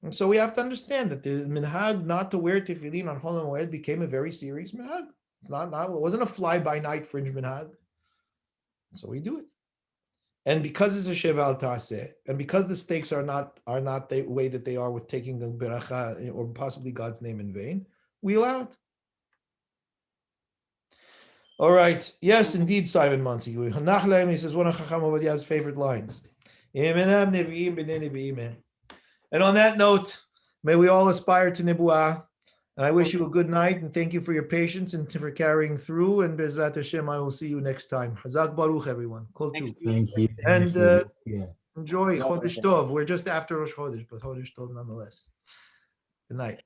And so we have to understand that the minhag not to wear tefillin on Chol HaMoed became a very serious minhag. It wasn't a fly-by-night fringe minhag. So we do it. And because it's a Sheva al Ta'aseh, and because the stakes are not the way that they are with taking the beracha or possibly God's name in vain, we allow it. All right. Yes, indeed, Simon Montague. Hanach he says one of Chacham Obadiah's favorite lines. And on that note, may we all aspire to Nibuah. And I wish you a good night and thank you for your patience and for carrying through. And Bezrat Hashem, I will see you next time. Hazak Baruch, everyone. Kol Tuv. Thank you. And enjoy Chodesh Tov. We're just after Rosh Chodesh, but Chodesh Tov nonetheless. Good night.